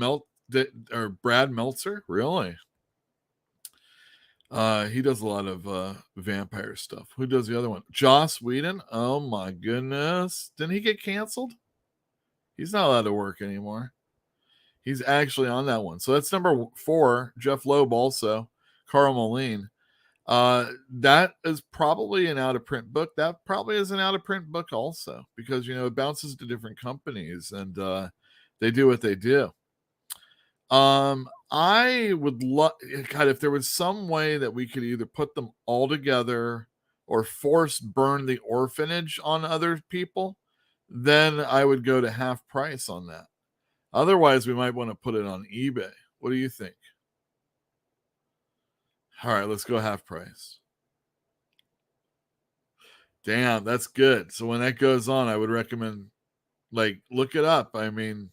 Meltzer, really? He does a lot of vampire stuff. Who does the other one? Joss Whedon. Oh my goodness. Didn't he get canceled? He's not allowed to work anymore. He's actually on that one. So that's number 4. Jeff Loeb also. Carl Moline. That is probably an out-of-print book. That probably is an out-of-print book also, because, you know, it bounces to different companies and they do what they do. I would love, God, if there was some way that we could either put them all together or force burn the orphanage on other people, then I would go to half price on that. Otherwise, we might want to put it on eBay. What do you think? All right, let's go half price. Damn, that's good. So when that goes on, I would recommend, like, look it up. I mean,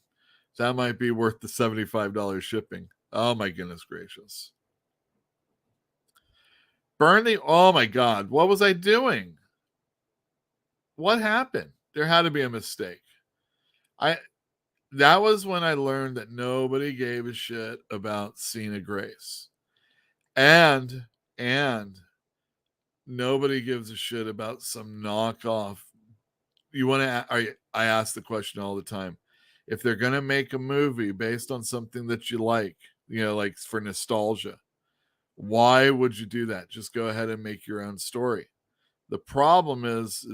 that might be worth the $75 shipping. Oh my goodness gracious. Oh my God, what was I doing? What happened? There had to be a mistake. That was when I learned that nobody gave a shit about Cena Grace. And nobody gives a shit about some knockoff. I ask the question all the time. If they're going to make a movie based on something that you like, you know, like for nostalgia, why would you do that? Just go ahead and make your own story. The problem is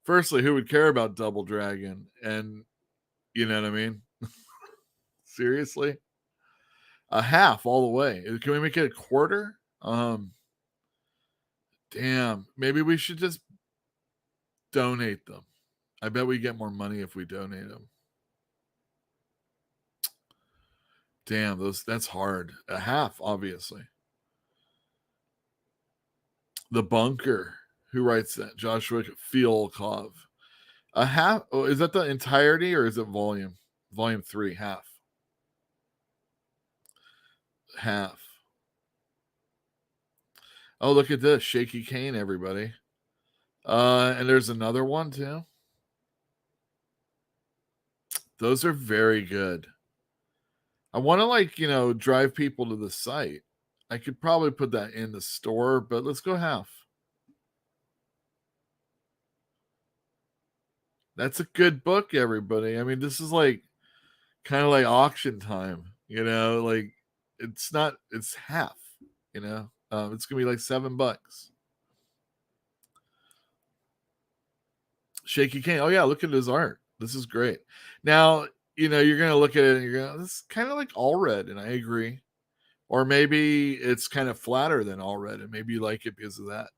firstly, who would care about Double Dragon? And you know what I mean? Seriously? A half all the way. Can we make it a quarter? Damn. Maybe we should just donate them. I bet we get more money if we donate them. Damn, that's hard. A half, obviously. The Bunker. Who writes that? Joshua Fielkov. A half. Oh, is that the entirety or is it volume? Volume 3, half. Half. Oh, look at this. Shaky Kane, everybody. And there's another one too. Those are very good. I want to drive people to the site. I could probably put that in the store, but let's go half. That's a good book, everybody. I mean, this is kind of like auction time, it's half, it's gonna be like $7. Shaky Cane. Oh yeah, look at his art. This is great. Now, you're gonna look at it and you're going, this is kind of like All Red, and I agree. Or maybe it's kind of flatter than All Red, and maybe you like it because of that.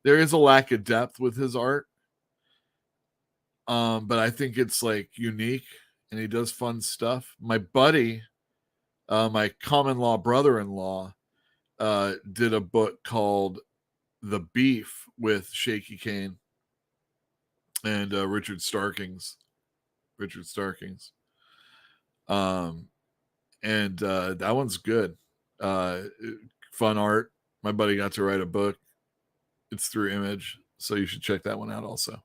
There is a lack of depth with his art. But I think it's unique, and he does fun stuff. My buddy, my common law brother-in-law, did a book called The Beef with Shaky Cane and Richard Starkings. And that one's good. Fun art. My buddy got to write a book. It's through Image, so you should check that one out also.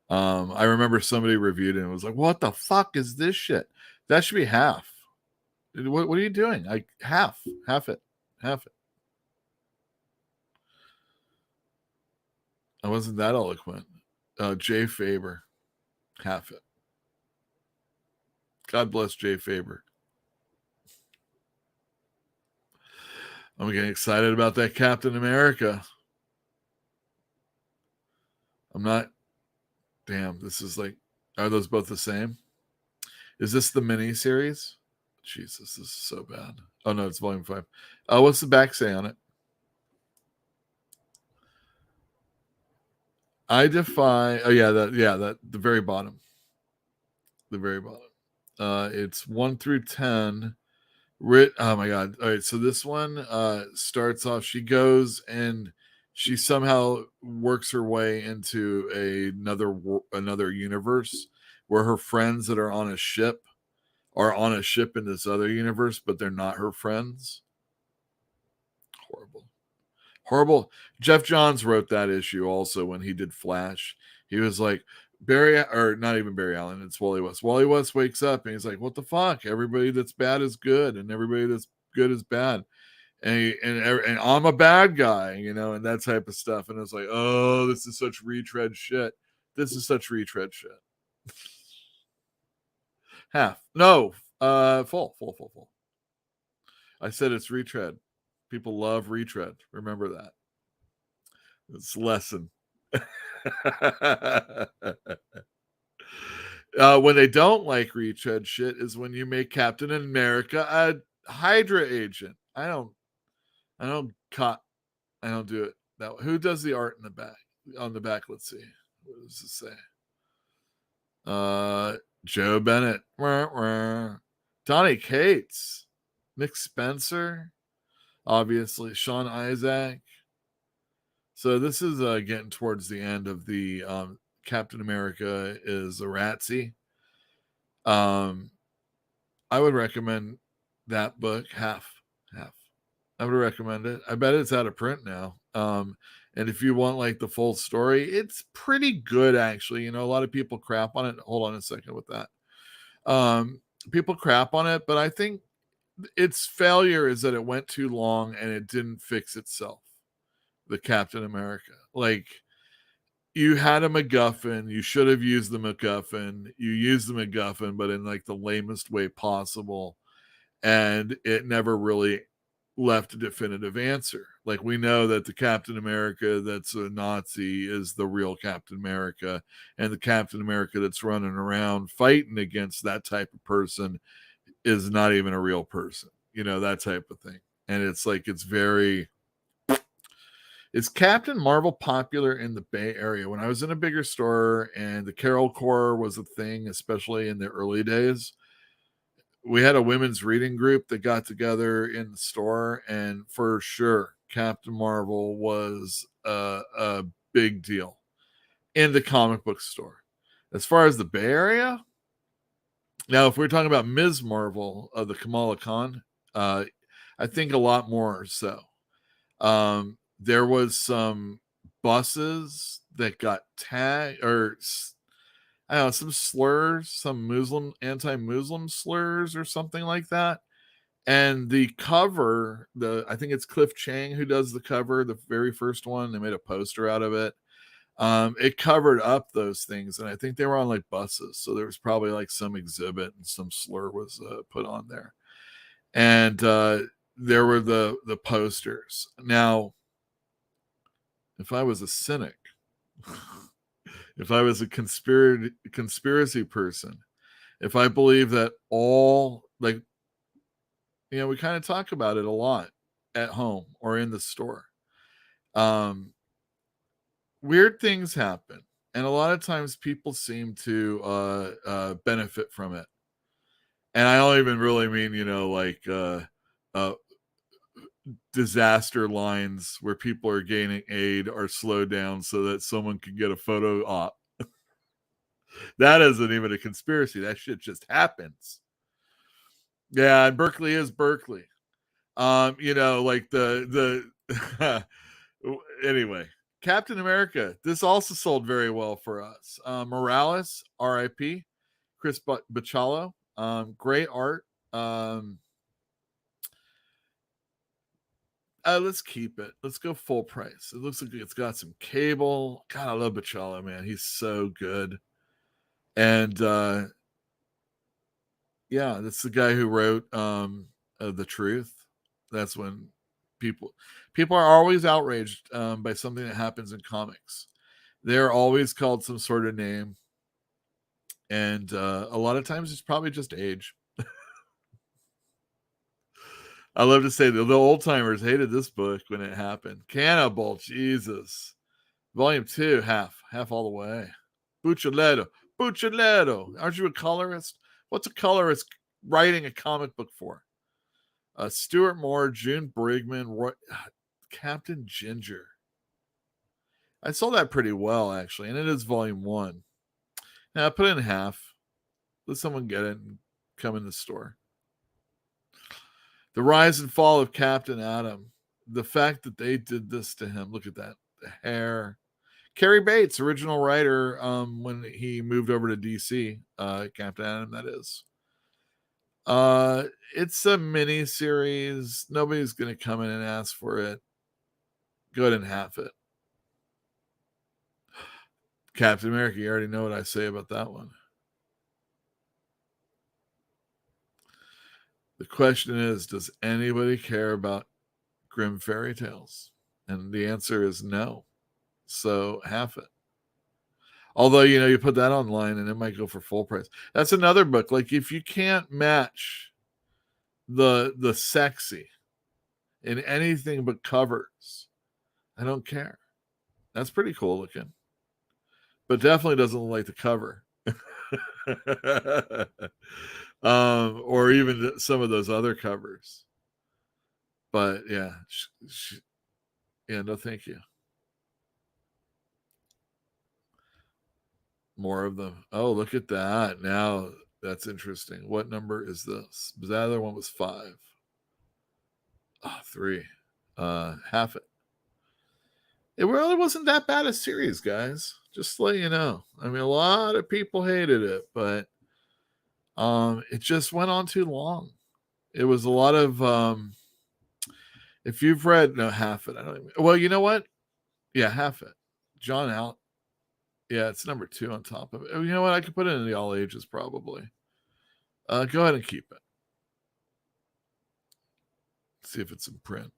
I remember somebody reviewed it and was like, what the fuck is this shit? That should be half. What are you doing? Half it. I wasn't that eloquent. Jay Faber, half it. God bless Jay Faber. I'm getting excited about that Captain America. I'm not. Damn, this is are those both the same? Is this the mini series? Jesus, this is so bad. Oh no, it's volume 5. What's the back say on it? I defy. Oh yeah, the very bottom. The very bottom. It's 1 through 10. Oh my god. All right, so this one starts off. She goes and she somehow works her way into another universe where her friends that are on a ship in this other universe, but they're not her friends. Horrible. Jeff Johns wrote that issue also when he did Flash. He was like, not even Barry Allen, it's Wally West. Wally West wakes up and he's like, what the fuck? Everybody that's bad is good, and everybody that's good is bad. And I'm a bad guy, and that type of stuff. And it's like, oh, this is such retread shit. Half. No, full. I said it's retread. People love retread. Remember that. It's a lesson. When they don't like retread shit is when you make Captain America a Hydra agent. I don't do it that way. Who does the art in the back? On the back, let's see. What does it say? Joe Bennett. Donnie Cates. Nick Spencer. Obviously, Sean Isaac. So this is getting towards the end of the Captain America is a Ratsy. I would recommend that book half. I would recommend it. I bet it's out of print now. And if you want the full story, it's pretty good actually. A lot of people crap on it. Hold on a second with that. People crap on it, but I think its failure is that it went too long and it didn't fix itself. The Captain America. You had a MacGuffin. You should have used the MacGuffin. You used the MacGuffin, but in the lamest way possible. And it never really left a definitive answer. We know that the Captain America that's a Nazi is the real Captain America. And the Captain America that's running around fighting against that type of person is not even a real person. That type of thing. And it's very... Is Captain Marvel popular in the Bay Area? When I was in a bigger store and the Carol Corps was a thing, especially in the early days, we had a women's reading group that got together in the store, and for sure, Captain Marvel was a big deal in the comic book store. As far as the Bay Area, now if we're talking about Ms. Marvel, the Kamala Khan, I think a lot more so. There was some buses that got tagged, or I don't know, some slurs, some anti-Muslim slurs or something like that. And the cover, I think it's Cliff Chang who does the cover, the very first one. They made a poster out of it. It covered up those things, and I think they were on like buses, so there was probably like some exhibit and some slur was put on there. And there were the posters. Now, if I was a cynic, if I was a conspiracy person, if I believe that all, like, we kind of talk about it a lot at home or in the store. Weird things happen, and a lot of times people seem to benefit from it. And I don't even really mean, like disaster lines where people are gaining aid are slowed down so that someone can get a photo op. That isn't even a conspiracy. That shit just happens. Yeah, and Berkeley is Berkeley. Like the anyway, Captain America. This also sold very well for us. Morales, R.I.P. Chris Bachalo. Great art. Let's keep it. Let's go full price. It looks like it's got some cable. God, I love Bachalo, man. He's so good. And yeah, that's the guy who wrote The Truth. That's when people are always outraged by something that happens in comics. They're always called some sort of name. And a lot of times it's probably just age. I love to say the old timers hated this book when it happened. Cannibal, Jesus. Volume 2, half all the way. Buccialetto. Aren't you a colorist? What's a colorist writing a comic book for? Stuart Moore, June Brigman, Captain Ginger. I saw that pretty well, actually, and it is volume 1. Now I put it in half. Let someone get it and come in the store. The rise and fall of Captain Atom. The fact that they did this to him. Look at that. The hair. Cary Bates, original writer, when he moved over to DC. Captain Atom, that is. It's a mini series. Nobody's going to come in and ask for it. Go ahead and half it. Captain America, you already know what I say about that one. The question is, does anybody care about Grimm fairy tales? And the answer is no. So half it. Although, you put that online and it might go for full price. That's another book. Like, if you can't match the sexy in anything but covers, I don't care. That's pretty cool looking. But definitely doesn't look like the cover. Or even some of those other covers. But yeah, no, thank you. More of them. Oh, look at that. Now that's interesting. What number is this? The other one was 5. 3. Half it. It really wasn't that bad a series, guys. Just to let you know. I mean, a lot of people hated it, but it just went on too long. It was a lot of if you've read half it. I don't even, well, you know what? Yeah, half it. John Out. Yeah, it's number 2 on top of it. You know what? I could put it in the all ages probably. Go ahead and keep it. See if it's in print.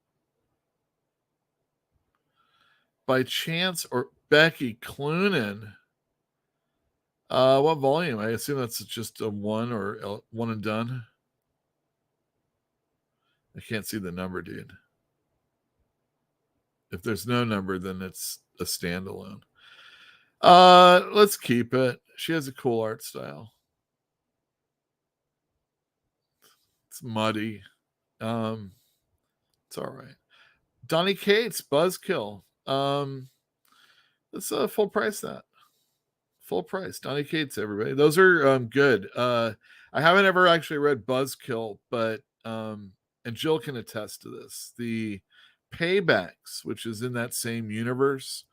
By Chance or Becky Cloonan. What volume? I assume that's just a 1 or 1 and done. I can't see the number, dude. If there's no number, then it's a standalone. Let's keep it. She has a cool art style. It's muddy. It's all right. Donny Cates, Buzzkill. Let's full price that. Full price. Donny Cates, everybody. Those are good. I haven't ever actually read Buzzkill, but and Jill can attest to this. The Paybacks, which is in that same universe,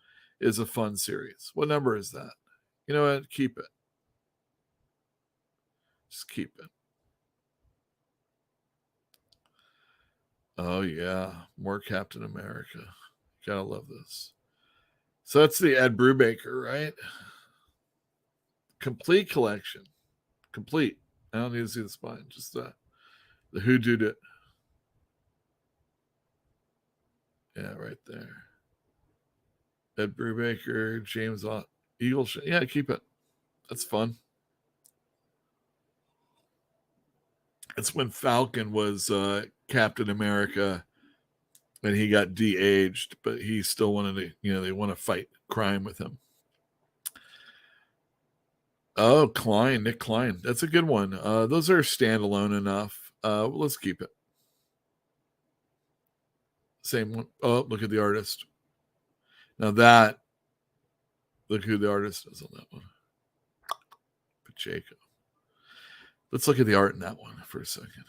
is a fun series. What number is that? You know what? Keep it. Just keep it. Oh, yeah. More Captain America. Gotta love this. So that's the Ed Brubaker, right? Complete collection. Complete. I don't need to see the spine. Just the Who Did It. Yeah, right there. Ed Brubaker, James Eagle. Yeah, keep it. That's fun. It's when Falcon was Captain America and he got de-aged, but he still wanted to, they want to fight crime with him. Oh, Klein, Nick Klein. That's a good one. Those are standalone enough. Let's keep it. Same one. Oh, look at the artist. Now look who the artist is on that one. Pacheco. Let's look at the art in that one for a second.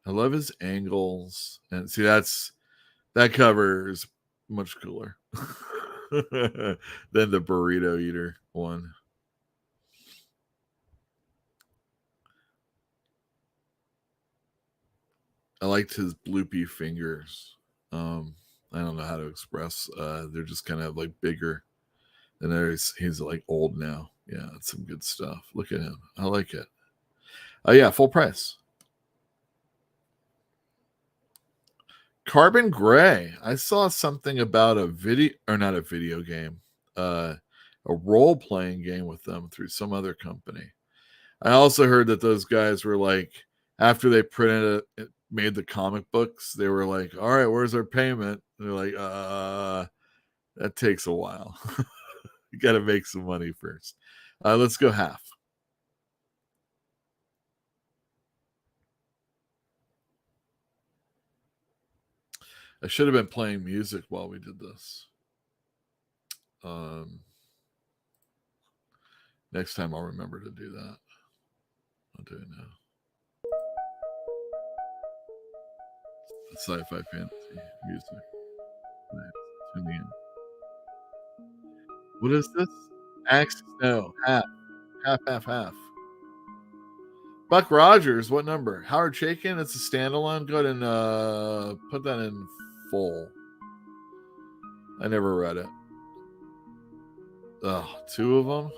I love his angles. And see, that cover is much cooler than the Burrito Eater one. I liked his bloopy fingers. I don't know how to express. They're just kind of like bigger. And he's like old now. Yeah, that's some good stuff. Look at him. I like it. Oh yeah, full price. Carbon Gray. I saw something about a video game, a role-playing game with them through some other company. I also heard that those guys were like, after they made the comic books, they were like, all right, where's our payment? And they're like, that takes a while. You got to make some money first. Let's go half. I should have been playing music while we did this. Next time I'll remember to do that. I'll do it now. Sci-fi fantasy music. Tune in. What is this? Axis? No, half. Half. Buck Rogers, what number? Howard Chaykin, it's a standalone. Go ahead and put that in full. I never read it. Oh, 2 of them?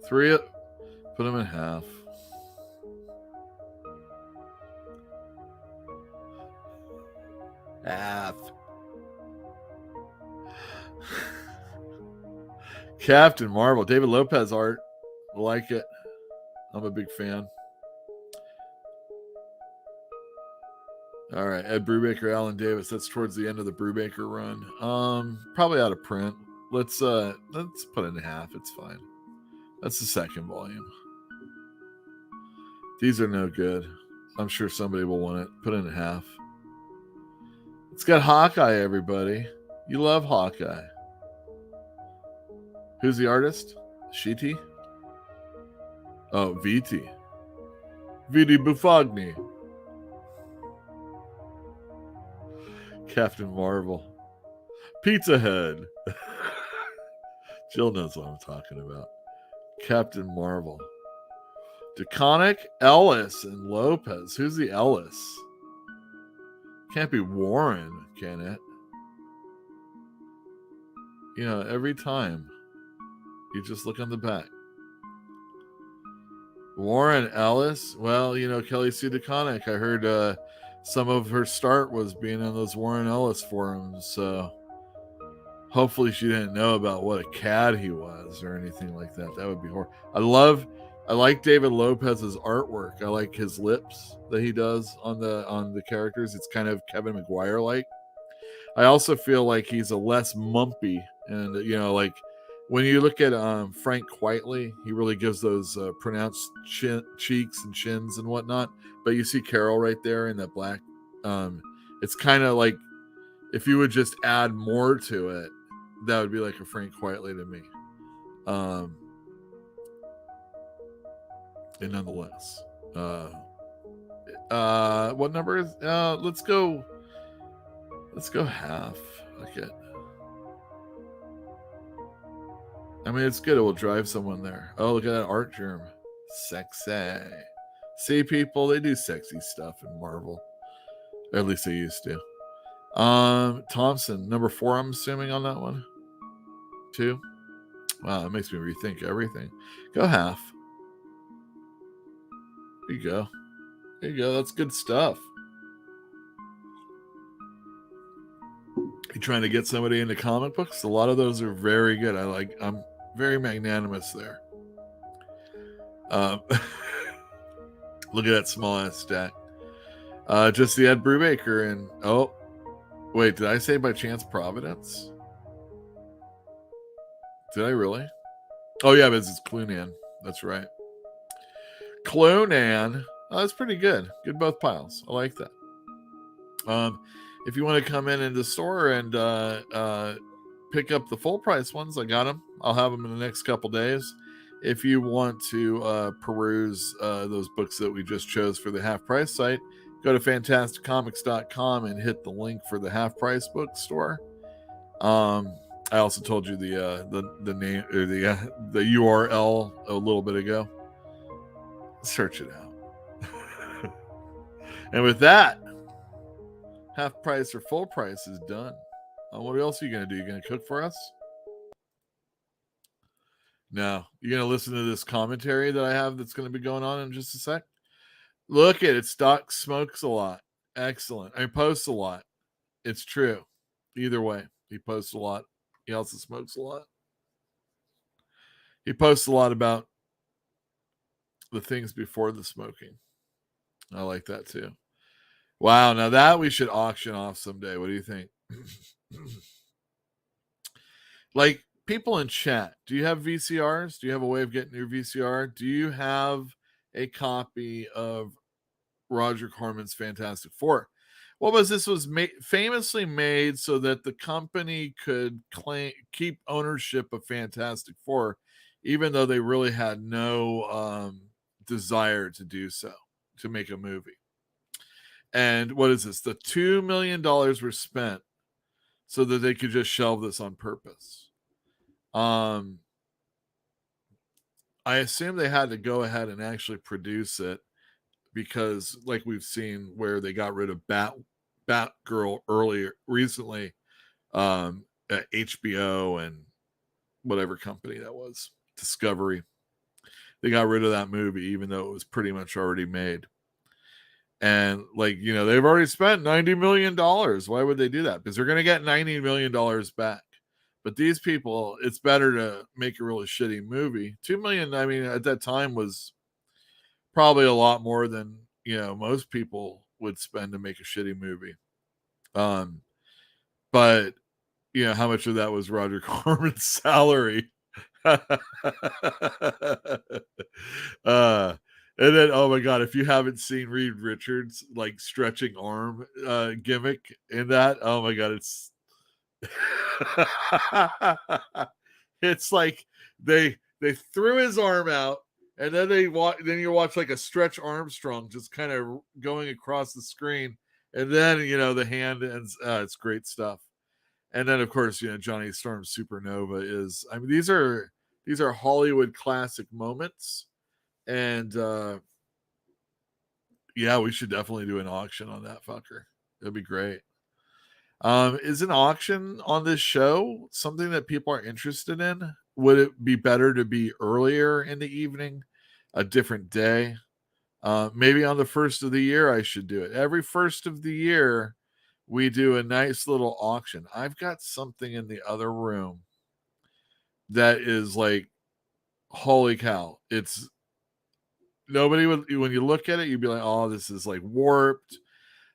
3? Put them in half. Half. Captain Marvel. David Lopez art. I like it. I'm a big fan. All right, Ed Brubaker, Alan Davis. That's towards the end of the Brubaker run. Probably out of print. Let's put it in half. It's fine. That's the second volume. These are no good. I'm sure somebody will want it. Put it in half. It's got Hawkeye, everybody. You love Hawkeye. Who's the artist? Shiti? Oh, Viti Buffagni. Captain Marvel. Pizza Head. Jill knows what I'm talking about. Captain Marvel. DeConnick, Ellis, and Lopez. Who's the Ellis? Can't be Warren, can it? Every time you just look on the back. Warren Ellis. Well, Kelly Sue DeConnick. I heard some of her start was being on those Warren Ellis forums. So hopefully she didn't know about what a cad he was or anything like that. That would be horrible. I like David Lopez's artwork. I like his lips that he does on the characters. It's kind of Kevin McGuire like. I also feel like he's a less mumpy, and like when you look at Frank Quitely, he really gives those pronounced cheeks and chins and whatnot. But you see Carol right there in that black. It's kind of like if you would just add more to it, that would be like a Frank Quitely to me. And nonetheless, what number is? Let's go half. Okay. I mean, it's good. It will drive someone there. Oh, look at that art germ. Sexy. See, people, they do sexy stuff in Marvel. Or at least they used to. Thompson, number 4, I'm assuming on that one. 2. Wow, that makes me rethink everything. Go half. There you go. There you go. That's good stuff. You trying to get somebody into comic books? A lot of those are very good. I'm very magnanimous there. Look at that small ass stack. Just the Ed Brubaker and oh, wait, did I say by chance Providence? Did I really? Oh yeah, but it's Clunan. That's right. Clunan. Oh, that's pretty good. Good both piles. I like that. If you want to come in the store and pick up the full price ones, I got them. I'll have them in the next couple days. If you want to peruse those books that we just chose for the half price site, go to fantasticcomics.com and hit the link for the half price bookstore. I also told you the name or the URL a little bit ago. Search it out. And with that, half price or full price is done. What else are you going to do? You going to cook for us? No. You're going to listen to this commentary that I have that's going to be going on in just a sec? Look at it. Stock smokes a lot. Excellent. I post a lot. It's true. Either way, he posts a lot. He also smokes a lot. He posts a lot about the things before the smoking. I like that too. Wow, now that we should auction off someday. What do you think? Like, people in chat, do you have VCRs? Do you have a way of getting your VCR? Do you have a copy of Roger Corman's Fantastic Four? What was this? Was famously made so that the company could keep ownership of Fantastic Four, even though they really had no desire to do so, to make a movie. And what is this? The $2 million were spent so that they could just shelve this on purpose. I assume they had to go ahead and actually produce it because, like we've seen, where they got rid of Batgirl recently, at HBO and whatever company that was, Discovery. They got rid of that movie, even though it was pretty much already made. And they've already spent $90 million. Why would they do that? Because they're going to get $90 million back. But these people, it's better to make a really shitty movie. $2 million, I mean, at that time was probably a lot more than, most people would spend to make a shitty movie. But, how much of that was Roger Corman's salary? And then, oh my God, if you haven't seen Reed Richards' stretching arm gimmick in that, oh my God, it's like they threw his arm out, and then you watch like a Stretch Armstrong just kind of going across the screen, and then the hand ends. It's great stuff. And then of course Johnny Storm's Supernova is. I mean, these are Hollywood classic moments. And yeah, we should definitely do an auction on that fucker. That'd be great. Is an auction on this show something that people are interested in? Would it be better to be earlier in the evening, a different day? Maybe on the first of the year, I should do it. Every first of the year, we do a nice little auction. I've got something in the other room that is like, holy cow. It's nobody would, when you look at it, you'd be like, oh, this is like warped.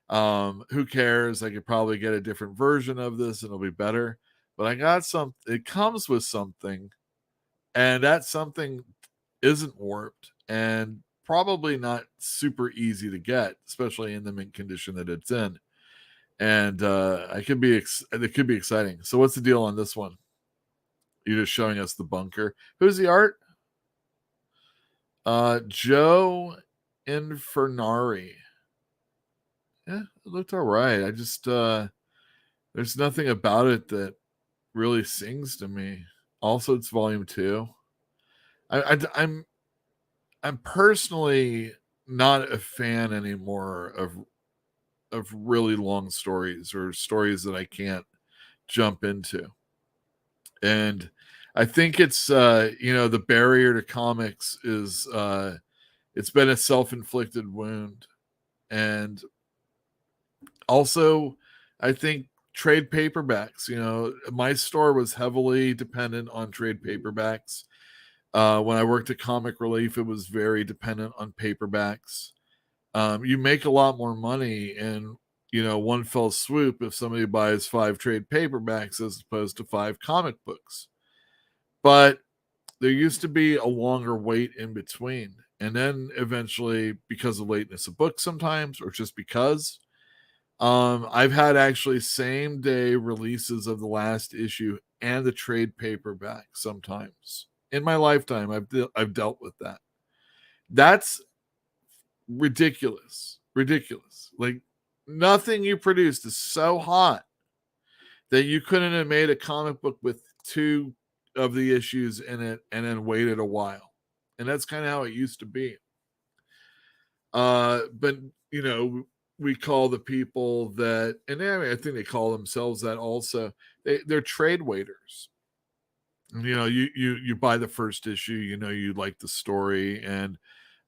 Who cares? I could probably get a different version of this and it'll be better. But I got it comes with something, and that something isn't warped and probably not super easy to get, especially in the mint condition that it's in. And it could be exciting. So what's the deal on this one? You're just showing us the bunker. Who's the art? Joe Infernari. Yeah, it looked all right. I just there's nothing about it that really sings to me. Also, it's volume 2. I'm personally not a fan anymore of really long stories or stories that I can't jump into. And I think it's the barrier to comics is it's been a self-inflicted wound. And also I think trade paperbacks, my store was heavily dependent on trade paperbacks. When I worked at Comic Relief, it was very dependent on paperbacks. You make a lot more money in one fell swoop if somebody buys 5 trade paperbacks as opposed to 5 comic books. But there used to be a longer wait in between. And then eventually, because of lateness of books sometimes, or just because, I've had actually same day releases of the last issue and the trade paperback sometimes. In my lifetime, I've dealt with that. That's ridiculous. Like, nothing you produced is so hot that you couldn't have made a comic book with 2 of the issues in it and then waited a while. And that's kind of how it used to be. But we call the people that, and I think they call themselves that also, they're trade waiters. You buy the first issue, you like the story, and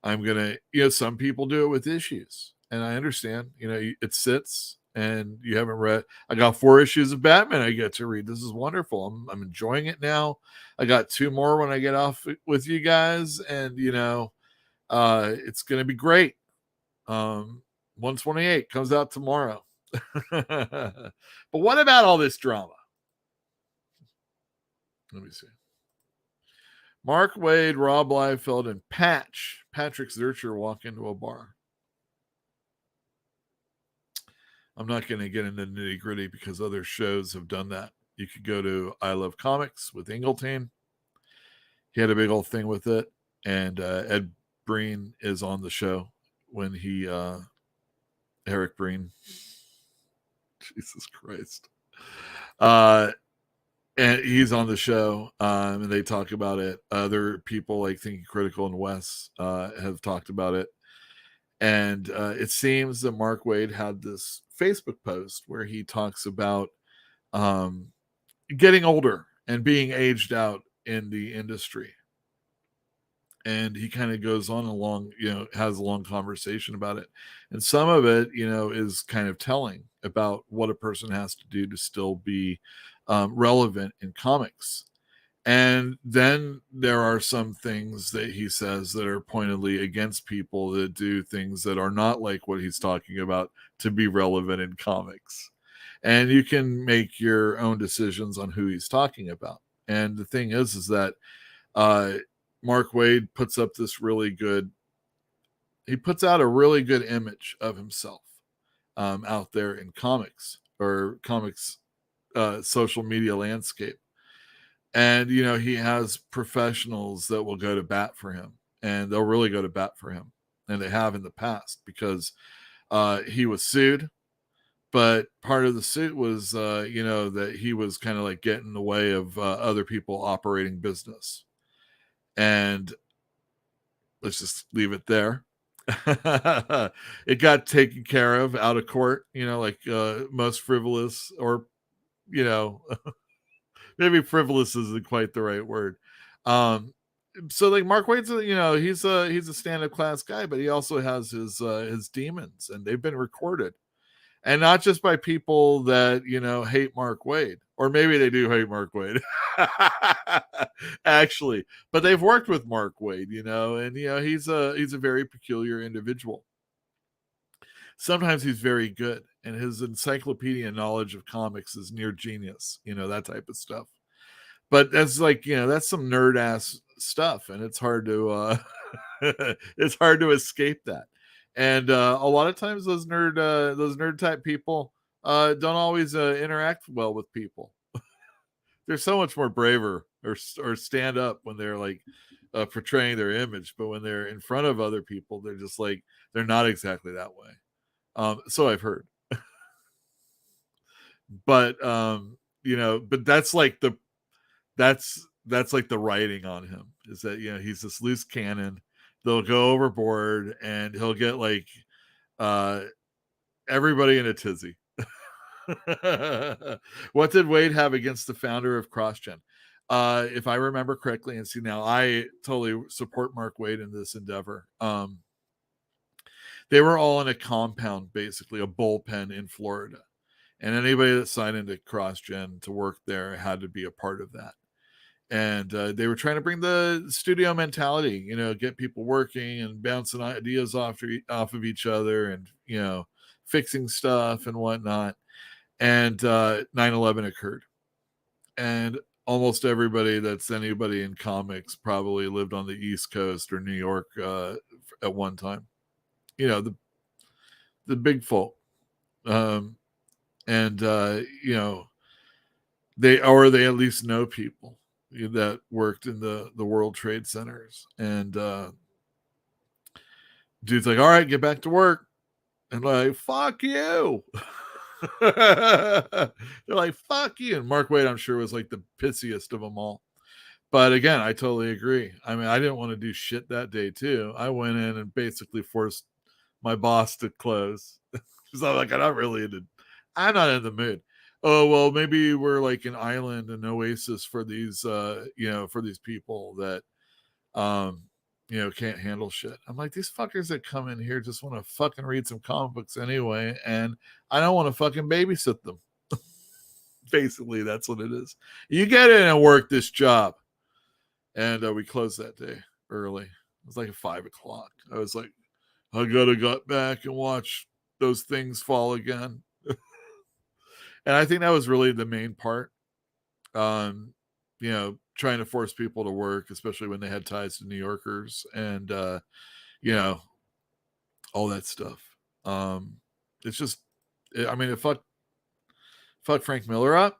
I'm gonna, some people do it with issues, and I understand, it sits and you haven't read. I got 4 issues of Batman I get to read. This is wonderful. I'm enjoying it now. I got 2 more when I get off with you guys, and it's gonna be great. 128 comes out tomorrow. But what about all this drama? Let me see. Mark Waid, Rob Liefeld, and Patrick Zurcher walk into a bar. I'm not going to get into nitty gritty because other shows have done that. You could go to I Love Comics with Ingleton. He had a big old thing with it. And Ed Breen is on the show when he, Eric Breen. Jesus Christ. And he's on the show, and they talk about it. Other people like Thinking Critical and Wes have talked about it. And it seems that Mark Waid had this Facebook post where he talks about getting older and being aged out in the industry. And he kind of goes on has a long conversation about it. And some of it, is kind of telling about what a person has to do to still be relevant in comics. And then there are some things that he says that are pointedly against people that do things that are not like what he's talking about to be relevant in comics. And you can make your own decisions on who he's talking about. And the thing is that Mark Waid puts up this he puts out a really good image of himself out there in comics or comics social media landscape. And, he has professionals that will go to bat for him, and they'll really go to bat for him. And they have in the past because he was sued. But part of the suit was, that he was kind of like getting in the way of other people operating business. And let's just leave it there. It got taken care of out of court, like most frivolous or, maybe frivolous isn't quite the right word. So like Mark Waid's, he's a stand-up class guy, but he also has his demons, and they've been recorded. And not just by people that, hate Mark Waid, or maybe they do hate Mark Waid, actually, but they've worked with Mark Waid, and, he's a very peculiar individual. Sometimes he's very good, and his encyclopedia knowledge of comics is near genius, that type of stuff. But that's like, that's some nerd ass stuff, and it's hard to, it's hard to escape that. And a lot of times those nerd type people don't always interact well with people. They're so much more braver or stand up when they're like portraying their image, but when they're in front of other people, they're just like, they're not exactly that way. So I've heard. But but that's like that's that's like the writing on him, is that, you know, he's this loose cannon. They'll go overboard and he'll get like everybody in a tizzy. What did Wade have against the founder of CrossGen? If I remember correctly, and see, now I totally support Mark Wade in this endeavor. They were all in a compound, basically a bullpen in Florida, and anybody that signed into CrossGen to work there had to be a part of that. And they were trying to bring the studio mentality, you know, get people working and bouncing ideas off of each other, and, you know, fixing stuff and whatnot. And 9/11 occurred, and almost everybody that's anybody in comics probably lived on the East Coast or New York at one time. You know, the big folk, and you know, they at least know people that worked in the World Trade Centers. And dude's like, all right, get back to work. And like, fuck you. They're like, fuck you. And Mark Wade, I'm sure, was like the pissiest of them all. But again, I totally agree. I mean, I didn't want to do shit that day too. I went in and basically forced my boss to close. So I'm like, I'm not in the mood. Oh, well, maybe we're like an island, an oasis for these you know, for these people that you know, can't handle shit. I'm like, these fuckers that come in here just want to fucking read some comic books anyway, and I don't want to fucking babysit them. Basically, that's what it is. You get in and work this job. And we closed that day early. It was like at 5 o'clock. I was like, I gotta get back and watch those things fall again. And I think that was really the main part. You know, trying to force people to work, especially when they had ties to New Yorkers, and you know, all that stuff. It's just, I mean, it fucked Frank Miller up.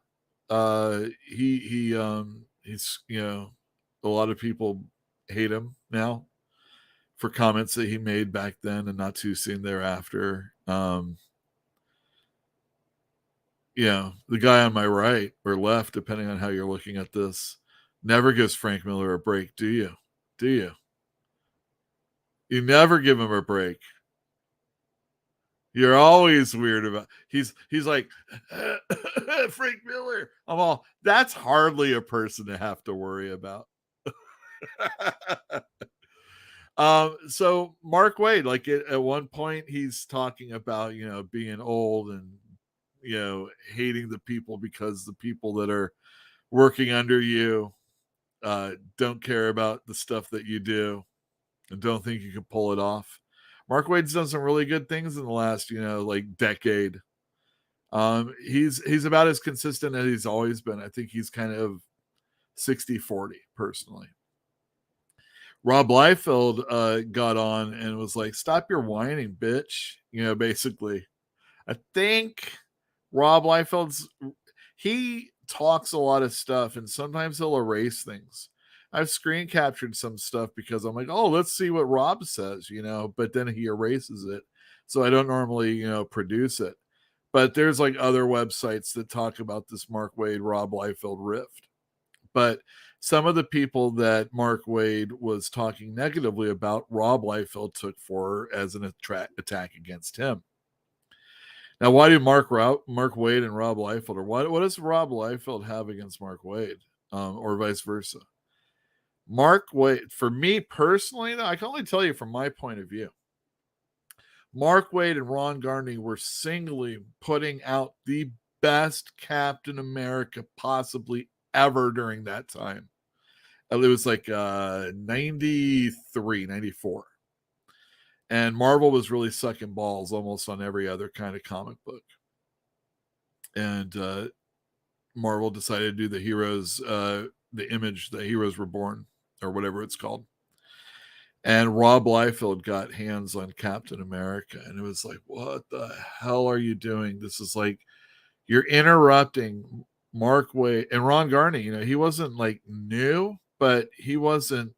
He's, you know, a lot of people hate him now for comments that he made back then and not too soon thereafter. You know, the guy on my right or left, depending on how you're looking at this, never gives Frank Miller a break, do you? Do you? You never give him a break. You're always weird about. He's like Frank Miller. I'm all, that's hardly a person to have to worry about. So Mark Wade, like at one point, he's talking about, you know, being old and, you know, hating the people because the people that are working under you don't care about the stuff that you do and don't think you can pull it off. Mark Wade's done some really good things in the last, you know, like decade. He's about as consistent as he's always been. I think he's kind of 60-40 personally. Rob Liefeld got on and was like, stop your whining, bitch. You know, basically. I think Rob Liefeld's, he talks a lot of stuff and sometimes he'll erase things. I've screen captured some stuff because I'm like, oh, let's see what Rob says, you know, but then he erases it. So I don't normally, you know, produce it. But there's like other websites that talk about this Mark Wade, Rob Liefeld rift. But some of the people that Mark Wade was talking negatively about, Rob Liefeld took for as an attack against him. Now, why do Mark Wade and Rob Liefeld, or what does Rob Liefeld have against Mark Wade, or vice versa? Mark Wade, for me personally, I can only tell you from my point of view. Mark Wade and Ron Garney were singly putting out the best Captain America possibly ever during that time. It was like 93, 94. And Marvel was really sucking balls almost on every other kind of comic book. And Marvel decided to do the heroes, the Image, the Heroes Reborn, or whatever it's called. And Rob Liefeld got hands on Captain America. And it was like, what the hell are you doing? This is like, you're interrupting Mark Wade and Ron Garney. You know, he wasn't like new, but he wasn't,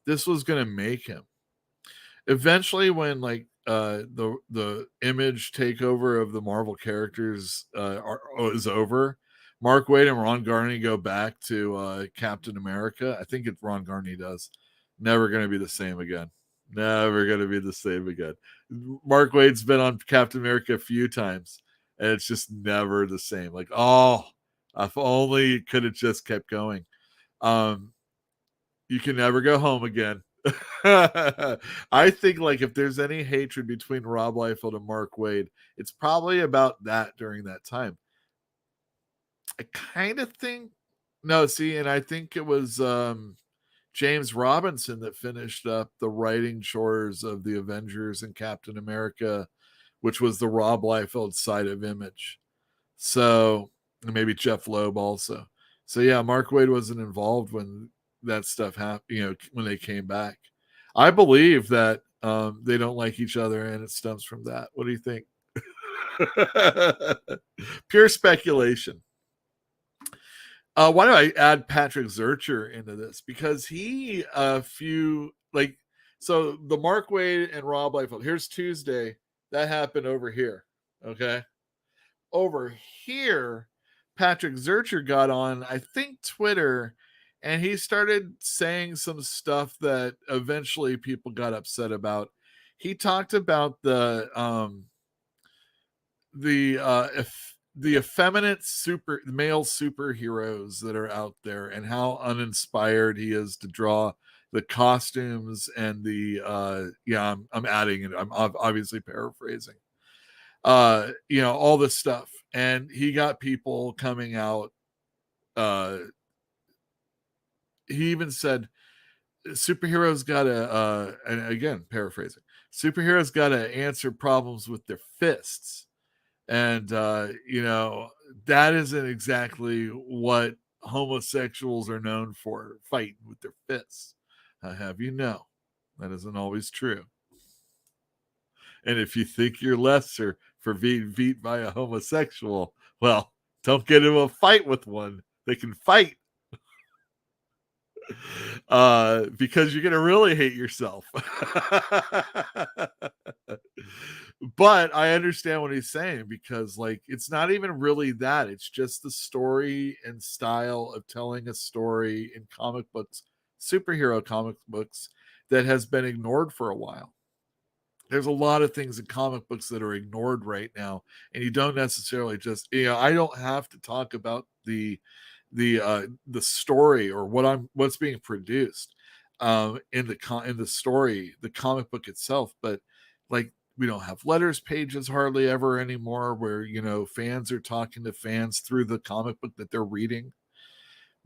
this was going to make him. Eventually, when like the Image takeover of the Marvel characters is over, Mark Waid and Ron Garney go back to Captain America. I think Ron Garney does. Never going to be the same again. Never going to be the same again. Mark Waid's been on Captain America a few times, and it's just never the same. Like, oh, if only it could have just kept going. You can never go home again. I think like if there's any hatred between Rob Liefeld and Mark Waid, it's probably about that during that time. I kind of think no, see, and I think it was James Robinson that finished up the writing chores of the Avengers and Captain America, which was the Rob Liefeld side of Image. So maybe Jeff Loeb also. So yeah, Mark Waid wasn't involved when that stuff happened, when they came back. I believe that they don't like each other and it stems from that. What do you think? Pure speculation. Why do I add Patrick Zurcher into this? Because he so the Mark Waid and Rob Liefeld. Here's Tuesday. That happened over here. Okay. Over here, Patrick Zurcher got on, I think, Twitter, and he started saying some stuff that eventually people got upset about. He talked about the effeminate male superheroes that are out there and how uninspired he is to draw the costumes and the I'm adding it. I'm obviously paraphrasing. All this stuff. And he got people coming out. He even said superheroes gotta and again paraphrasing, superheroes gotta answer problems with their fists. And that isn't exactly what homosexuals are known for, fighting with their fists. I have that isn't always true. And if you think you're lesser for being beat by a homosexual, well, don't get into a fight with one. They can fight. Because you're going to really hate yourself. But I understand what he's saying, because it's not even really that. It's just the story and style of telling a story in comic books, superhero comic books, that has been ignored for a while. There's a lot of things in comic books that are ignored right now, and you don't necessarily just, I don't have to talk about the story or what's being produced in the story, the comic book itself, but we don't have letters pages hardly ever anymore where fans are talking to fans through the comic book that they're reading.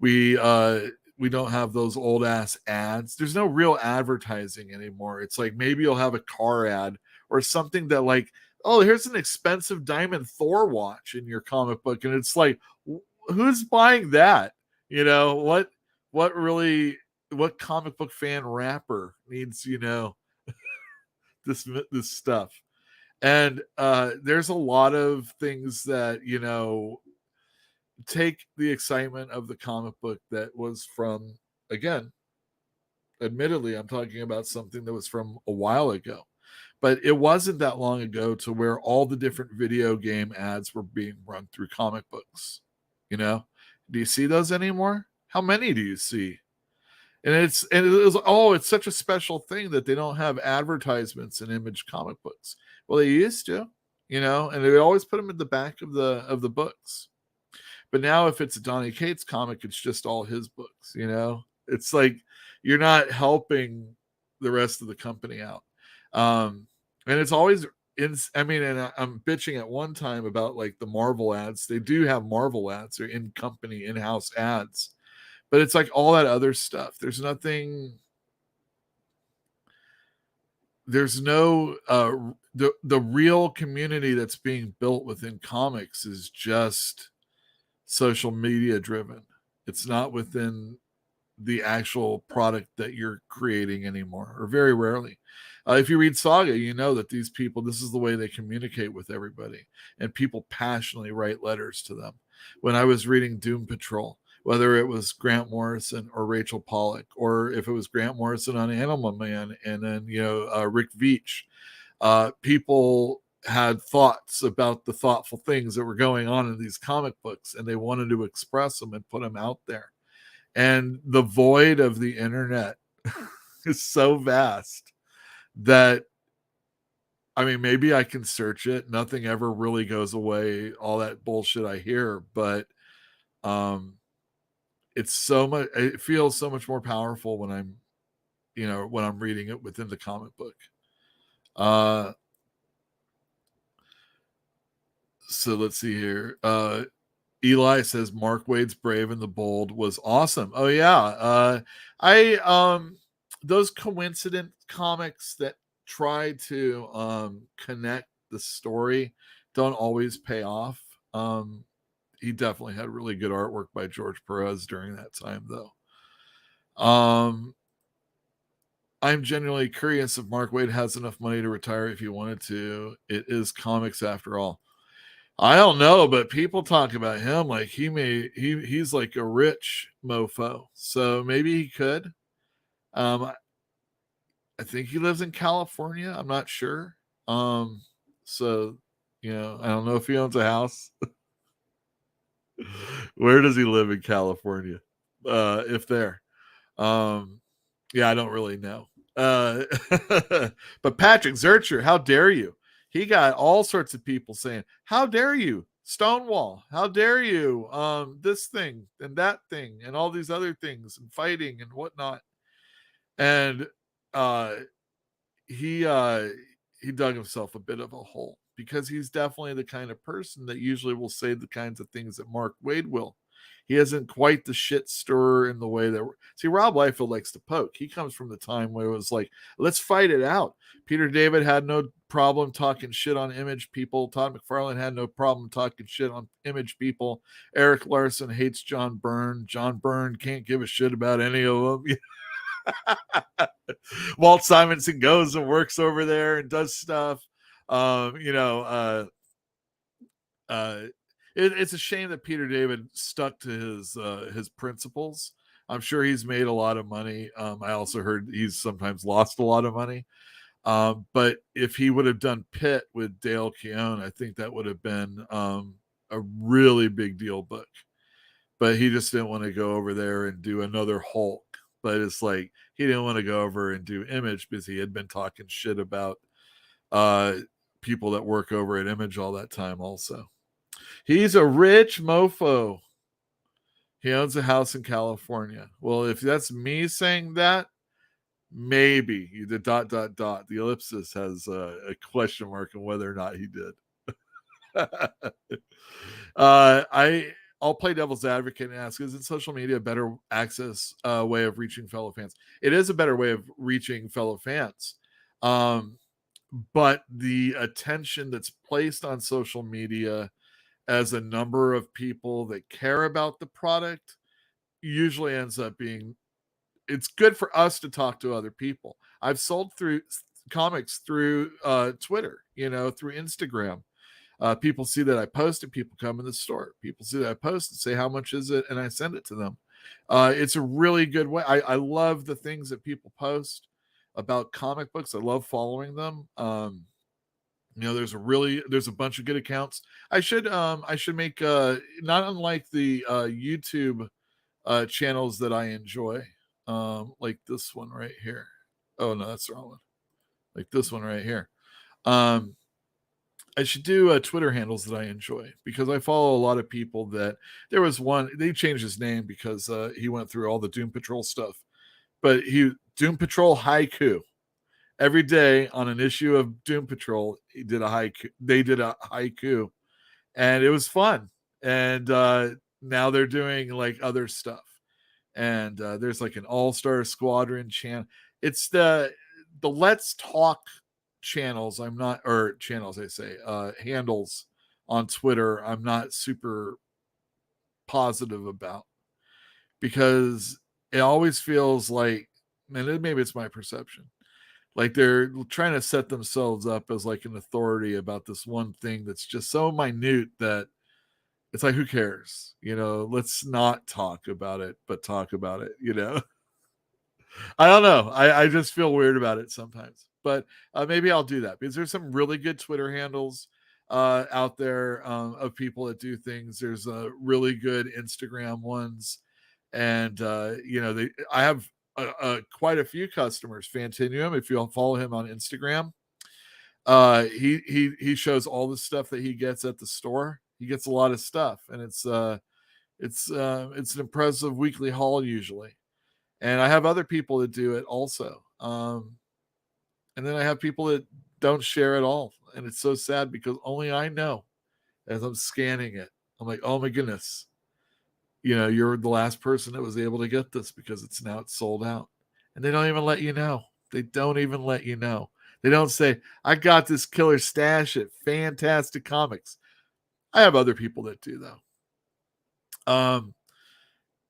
We don't have those old ass ads. There's no real advertising anymore. It's like maybe you'll have a car ad or something that oh, here's an expensive diamond Thor watch in your comic book, and it's like, who's buying that? What comic book fan rapper needs this stuff? And there's a lot of things that take the excitement of the comic book that was from, again, admittedly, I'm talking about something that was from a while ago, but it wasn't that long ago to where all the different video game ads were being run through comic books. Do you see those anymore? How many do you see? And it's such a special thing that they don't have advertisements in Image comic books. Well, they used to, and they always put them in the back of the books. But now if it's a Donny Cates comic, it's just all his books, It's like you're not helping the rest of the company out. And it's always and I'm bitching at one time about the Marvel ads. They do have Marvel ads. They're in-house ads. But it's all that other stuff. There's no the real community that's being built within comics is just social media driven. It's not within the actual product that you're creating anymore, or very rarely. If you read Saga, you know that these people, this is the way they communicate with everybody, and people passionately write letters to them. When I was reading Doom Patrol, whether it was Grant Morrison or Rachel Pollack, or if it was Grant Morrison on Animal Man, and then Rick Veitch, people had thoughts about the thoughtful things that were going on in these comic books, and they wanted to express them and put them out there. And the void of the internet is so vast that, I mean, maybe I can search it. Nothing ever really goes away, all that bullshit I hear, but it's so much, it feels so much more powerful when I'm, when I'm reading it within the comic book. So let's see here. Eli says Mark Waid's Brave and the Bold was awesome. Oh yeah. Those coincident comics that try to connect the story don't always pay off. He definitely had really good artwork by George Perez during that time, though. I'm genuinely curious if Mark Waid has enough money to retire if he wanted to. It is comics after all. I don't know, but people talk about him like he's like a rich mofo. So maybe he could. I think he lives in California. I'm not sure. So I don't know if he owns a house. Where does he live in California? If there. Yeah, I don't really know. But Patrick Zurcher, how dare you? He got all sorts of people saying, how dare you? Stonewall, how dare you? This thing and that thing and all these other things and fighting and whatnot. And he dug himself a bit of a hole, because he's definitely the kind of person that usually will say the kinds of things that Mark Waid will. He isn't quite the shit stirrer in the way that Rob Liefeld likes to poke. He comes from the time where it was like, let's fight it out. Peter David had no problem talking shit on Image people. Todd McFarlane had no problem talking shit on Image people. Eric Larson hates John Byrne. John Byrne can't give a shit about any of them. Walt Simonson goes and works over there and does stuff. It's a shame that Peter David stuck to his principles. I'm sure he's made a lot of money. I also heard he's sometimes lost a lot of money. But if he would have done Pitt with Dale Keown, I think that would have been a really big deal book. But he just didn't want to go over there and do another Hulk. But it's like he didn't want to go over and do Image because he had been talking shit about people that work over at Image all that time also. He's a rich mofo. He owns a house in California. Well, if that's me saying that, maybe the ... The ellipsis has a question mark on whether or not he did. I'll play devil's advocate and ask, isn't social media a better access way of reaching fellow fans? It is a better way of reaching fellow fans. But the attention that's placed on social media as a number of people that care about the product usually ends up being, it's good for us to talk to other people. I've sold through comics through Twitter, through Instagram. People see that I post it, people come in the store. People see that I post and say, how much is it? And I send it to them. It's a really good way. I love the things that people post about comic books. I love following them. There's a bunch of good accounts. I should make not unlike the YouTube channels that I enjoy, like this one right here. Oh no, that's the wrong one. Like this one right here. I should do Twitter handles that I enjoy, because I follow a lot of people that there was one, they changed his name because he went through all the Doom Patrol stuff, but Doom Patrol Haiku. Every day on an issue of Doom Patrol, they did a haiku, and it was fun. And now they're doing like other stuff. And there's like an All-Star Squadron channel. It's the Let's Talk channels. Handles on Twitter. I'm not super positive about, because it always feels like, and maybe it's my perception, like they're trying to set themselves up as like an authority about this one thing that's just so minute that it's like, who cares? Let's not talk about it, but talk about it, I don't know. I just feel weird about it sometimes. But maybe I'll do that because there's some really good Twitter handles out there of people that do things. There's really good Instagram ones, and I have quite a few customers. Fantinuum, if you'll follow him on Instagram, he shows all the stuff that he gets at the store. He gets a lot of stuff, and it's an impressive weekly haul usually. And I have other people that do it also. And then I have people that don't share at all. And it's so sad because only I know as I'm scanning it. I'm like, oh my goodness. You're the last person that was able to get this because it's sold out. And they don't even let you know. They don't even let you know. They don't say, I got this killer stash at Fantastic Comics. I have other people that do though. I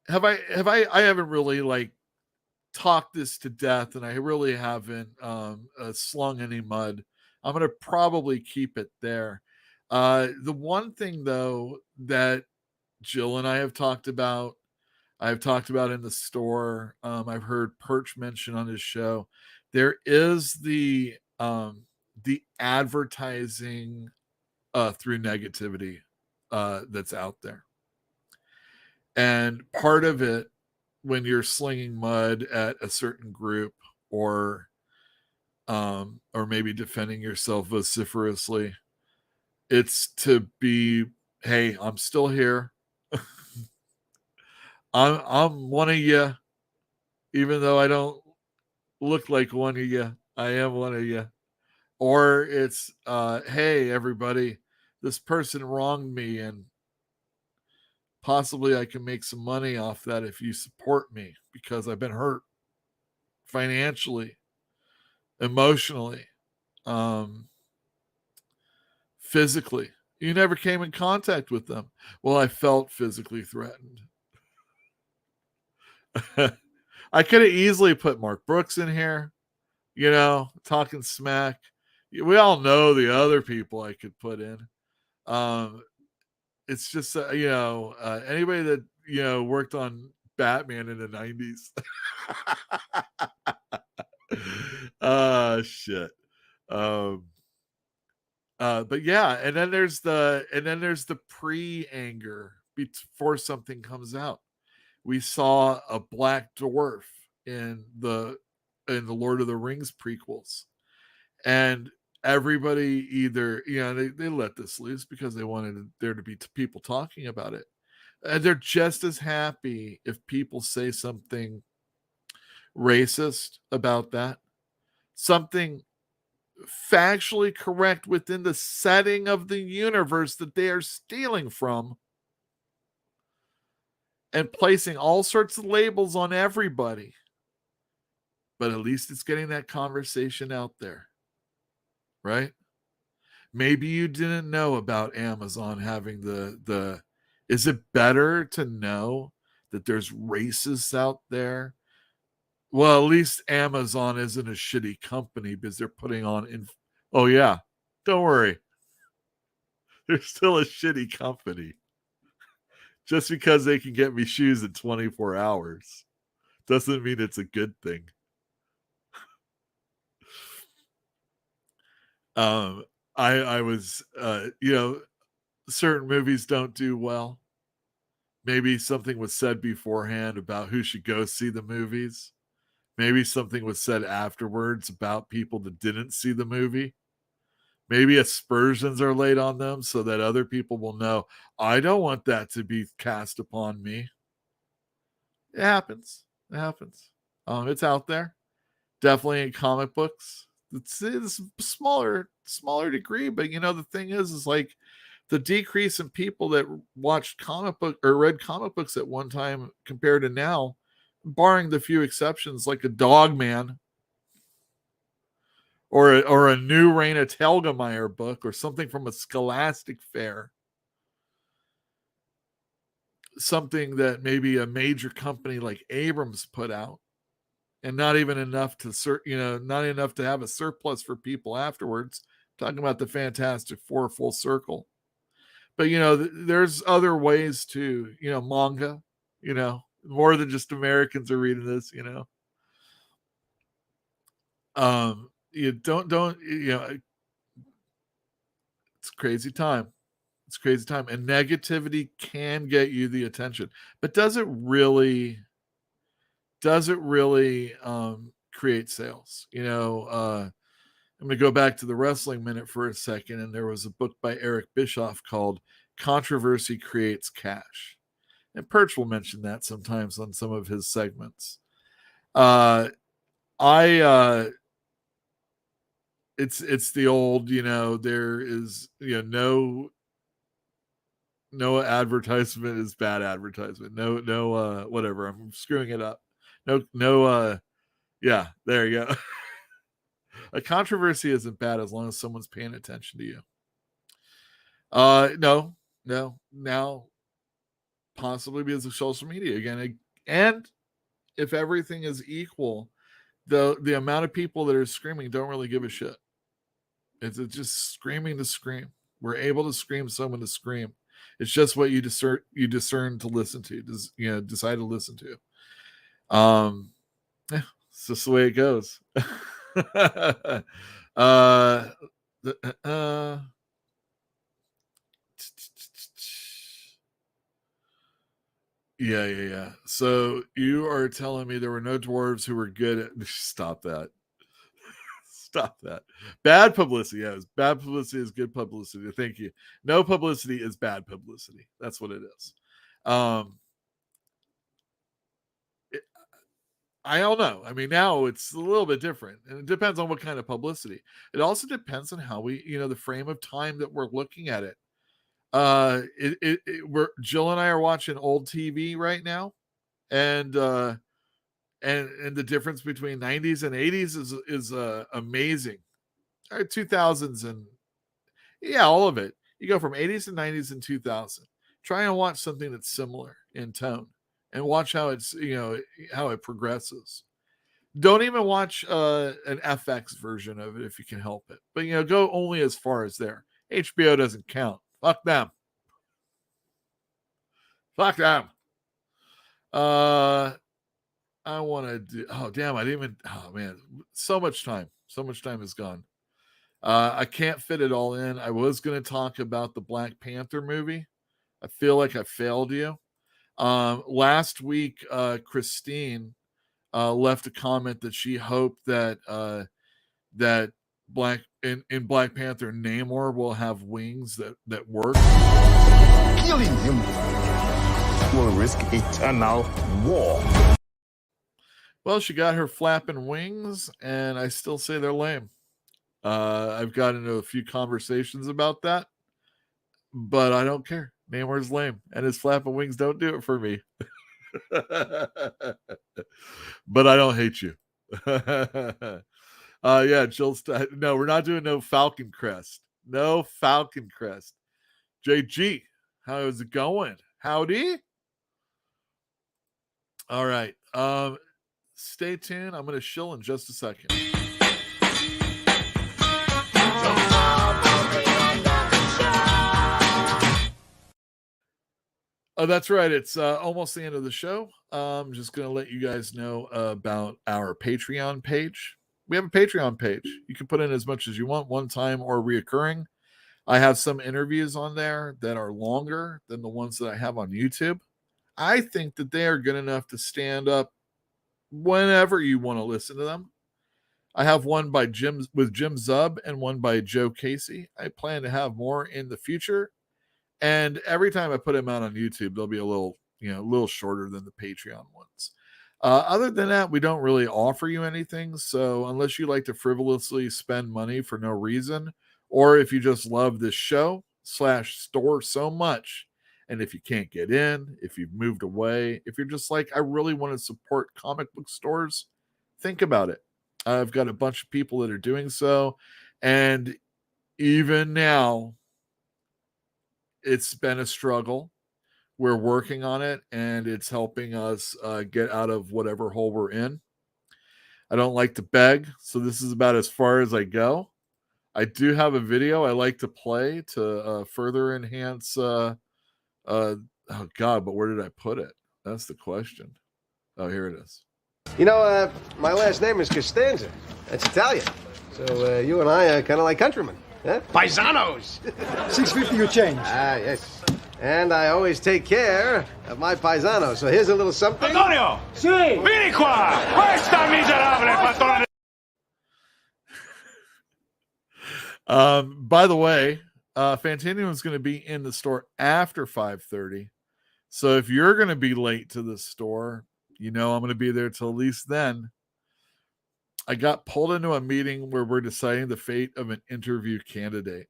haven't really like talked this to death, and I really haven't slung any mud. I'm going to probably keep it there. The one thing though that Jill and I have talked about, I've talked about in the store. I've heard Perch mention on his show. There is the advertising through negativity that's out there. And part of it, when you're slinging mud at a certain group or maybe defending yourself vociferously, it's to be, hey, I'm still here. I'm one of you, even though I don't look like one of you. I am one of you. Or it's, hey, everybody, this person wronged me, and possibly I can make some money off that if you support me because I've been hurt financially, emotionally, physically. You never came in contact with them. Well, I felt physically threatened. I could have easily put Mark Brooks in here, talking smack. We all know the other people I could put in. It's just, anybody that, worked on Batman in the 90s. Shit. But yeah, and then there's the pre-anger before something comes out. We saw a black dwarf in the Lord of the Rings prequels, and everybody either they let this loose because they wanted there to be people talking about it, and they're just as happy if people say something racist about that, something factually correct within the setting of the universe that they are stealing from, and placing all sorts of labels on everybody. But at least it's getting that conversation out there, right? Maybe you didn't know about Amazon having the is it better to know that there's racists out there? Well, at least Amazon isn't a shitty company because they're putting on oh yeah, don't worry. They're still a shitty company. Just because they can get me shoes in 24 hours doesn't mean it's a good thing. I was, certain movies don't do well. Maybe something was said beforehand about who should go see the movies. Maybe something was said afterwards about people that didn't see the movie. Maybe aspersions are laid on them so that other people will know, I don't want that to be cast upon me. It happens. It happens. It's out there. Definitely in comic books. It's smaller degree, but the thing is like the decrease in people that watched comic book or read comic books at one time compared to now, barring the few exceptions like a Dog Man or a new Raina Telgemeier book or something from a Scholastic Fair. Something that maybe a major company like Abrams put out, and not even enough to not enough to have a surplus for people afterwards. I'm talking about the Fantastic Four full circle. But there's other ways to manga, more than just Americans are reading this, you don't, it's crazy time. It's crazy time. And negativity can get you the attention. But does it really create sales? I'm going to go back to the wrestling minute for a second. And there was a book by Eric Bischoff called Controversy Creates Cash. And Perch will mention that sometimes on some of his segments. It's the old, there is, no advertisement is bad advertisement. No, whatever. I'm screwing it up. Yeah, there you go. A controversy isn't bad as long as someone's paying attention to you. No. Now, possibly because of social media again. And if everything is equal, the amount of people that are screaming don't really give a shit. It's just screaming to scream. We're able to scream someone to scream. It's just what you discern to listen to. Decide to listen to. It's just the way it goes. Yeah. So you are telling me there were no dwarves who were good at... Stop that. Stop that. Bad publicity. Yes, bad publicity is good publicity. Thank you. No publicity is bad publicity. That's what it is. I don't know. I mean, now it's a little bit different, and it depends on what kind of publicity. It also depends on how we, the frame of time that we're looking at it. Jill and I are watching old TV right now, and the difference between 90s and 80s is amazing. 2000s and all of it. You go from 80s and 90s and 2000. Try and watch something that's similar in tone, and watch how it's how it progresses. Don't even watch an FX version of it if you can help it. But go only as far as there. HBO doesn't count. Fuck them. I want to do... Oh, damn. I didn't even... Oh, man. So much time is gone. I can't fit it all in. I was going to talk about the Black Panther movie. I feel like I failed you. Last week, Christine left a comment that she hoped that Black Panther Namor will have wings that work. Killing him will risk eternal war. Well, she got her flapping wings, and I still say they're lame. I've got into a few conversations about that, but I don't care. Namor's lame, and his flapping wings don't do it for me. But I don't hate you. Yeah, Jill's... No, we're not doing no Falcon Crest. No Falcon Crest. JG, how is it going? Howdy. All right. Stay tuned. I'm going to shill in just a second. Oh, that's right. It's almost the end of the show. I'm just going to let you guys know about our Patreon page. We have a Patreon page. You can put in as much as you want, one time or reoccurring. I have some interviews on there that are longer than the ones that I have on YouTube. I think that they are good enough to stand up whenever you want to listen to them. I have one by Jim Zub and one by Joe Casey. I plan to have more in the future. And every time I put them out on YouTube, they'll be a little shorter than the Patreon ones. Other than that, we don't really offer you anything. So unless you like to frivolously spend money for no reason, or if you just love this show /store so much, and if you can't get in, if you've moved away, if you're just like, I really want to support comic book stores, think about it. I've got a bunch of people that are doing so. And even now, it's been a struggle. We're working on it, and it's helping us get out of whatever hole we're in. I don't like to beg, so this is about as far as I go. I do have a video I like to play to further enhance... oh, God, but where did I put it? That's the question. Oh, here it is. My last name is Costanza. That's Italian. So you and I are kind of like countrymen, huh? Paisanos. $6.50 your change. Ah, yes. And I always take care of my paisanos. So here's a little something. Antonio! Sí. Vieni qua! Questa miserabile patrone! By the way, Fantinium is going to be in the store after 5:30. So if you're going to be late to the store, you know I'm going to be there till at least then. I got pulled into a meeting where we're deciding the fate of an interview candidate.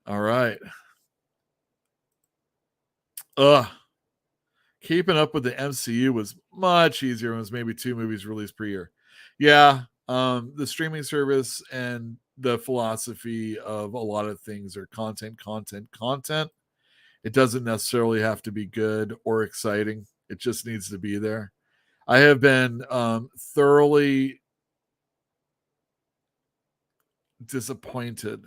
All right. Keeping up with the MCU was much easier when it was maybe 2 movies released per year. Yeah, the streaming service and the philosophy of a lot of things are content. It doesn't necessarily have to be good or exciting. It just needs to be there. I have been thoroughly disappointed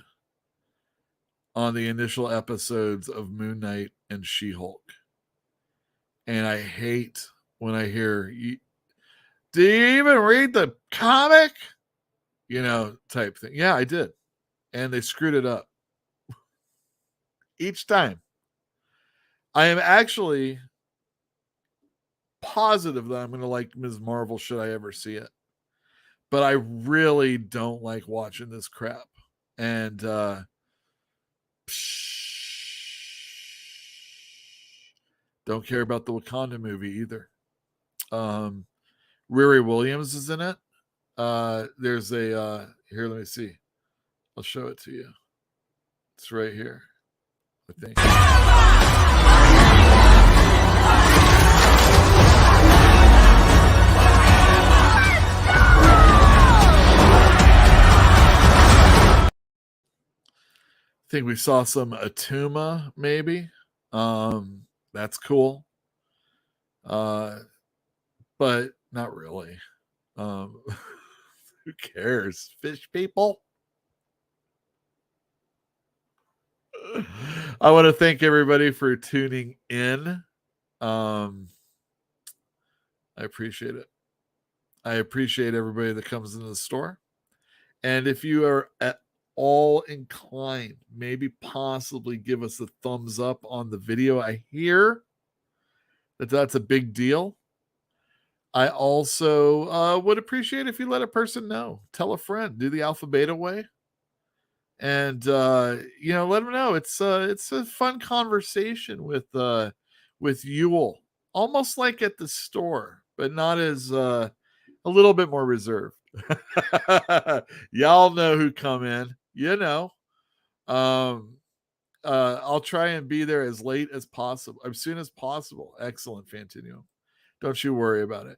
on the initial episodes of Moon Knight and She-Hulk. And I hate when I hear, do you even read the comic? Type thing. Yeah, I did. And they screwed it up. Each time. I am actually positive that I'm going to like Ms. Marvel should I ever see it. But I really don't like watching this crap. And don't care about the Wakanda movie either. Riri Williams is in it. There's a here, let me see. I'll show it to you. It's right here, I think. I think we saw some Atuma, maybe. That's cool. But not really. Who cares? Fish people? I want to thank everybody for tuning in. I appreciate it. I appreciate everybody that comes into the store. And if you are at all inclined, maybe possibly give us a thumbs up on the video. I hear that that's a big deal. I also would appreciate if you let a person know. Tell a friend. Do the Alpha Beta way. And, let them know. It's a fun conversation with Yule. Almost like at the store, but not as a little bit more reserved. Y'all know who come in. I'll try and be there as late as possible, as soon as possible. Excellent, Fantinium. Don't you worry about it.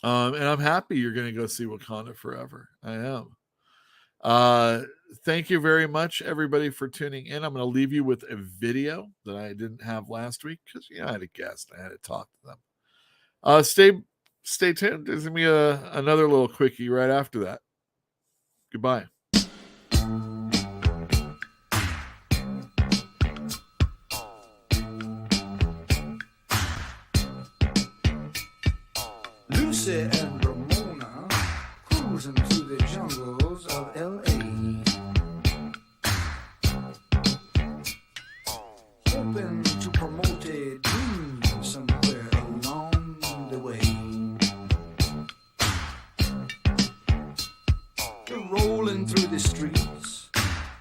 And I'm happy you're going to go see Wakanda Forever. I am. Thank you very much, everybody, for tuning in. I'm going to leave you with a video that I didn't have last week because I had a guest. I had to talk to them. Stay tuned. There's going to be another little quickie right after that. Goodbye. Lucy and Ramona cruising through the jungles of L.A. Hoping to promote a dream somewhere along the way. They're rolling through the streets,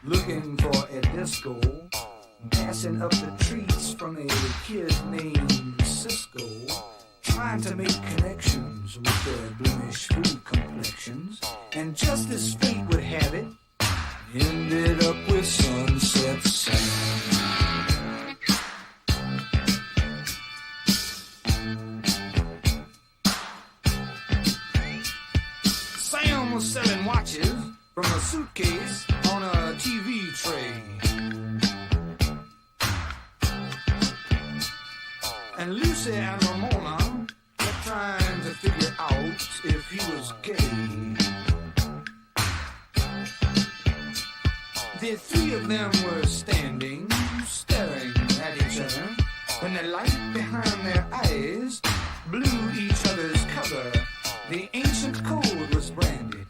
looking for a disco, passing up the treats from a kid named Cisco, trying to make connections with their blemish food complexions. And just as fate would have it, ended up with Sunset Sam. Sam was selling watches from a suitcase on a TV tray. And Lucy and Ramona kept trying to figure out if he was gay. The three of them were standing, staring at each other, when the light behind their eyes blew each other's cover. The ancient code was branded,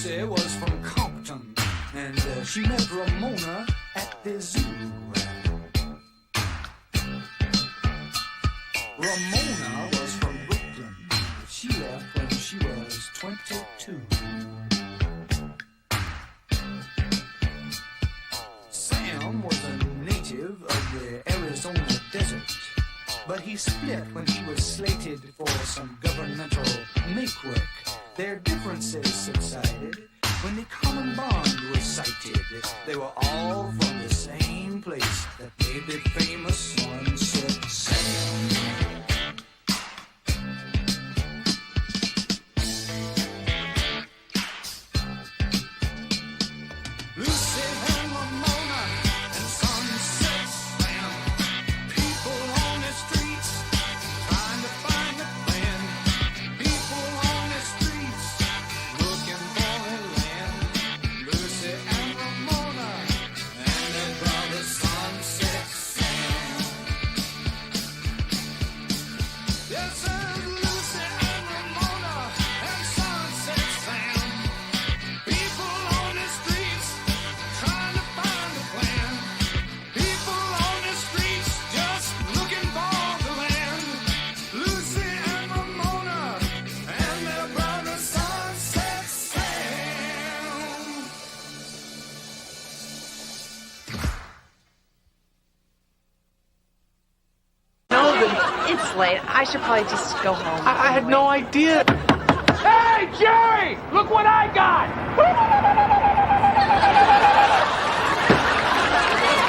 Lucy was from Compton, and she met Ramona at the zoo. Ramona was from Brooklyn. She left when she was 22. Sam was a native of the Arizona desert, but he split when he was slated for some governmental make-work. Their differences subsided when the common bond was sighted. They were all from the same place that made the famous Sunset Sam. Lucy and Ramona and Sunset Sam. People on the streets trying to find a plan. People on the streets looking for a land. Lucy and Ramona and their brother Sunset Sam. Yes, sir, Lucy and Ramona and Sunset Sam. People on the streets trying to find a plan. People on the streets just looking for the land. Lucy and Ramona and their brother Sunset Sam. No, it's late. I should probably just go home. I had no idea. Hey, Jim!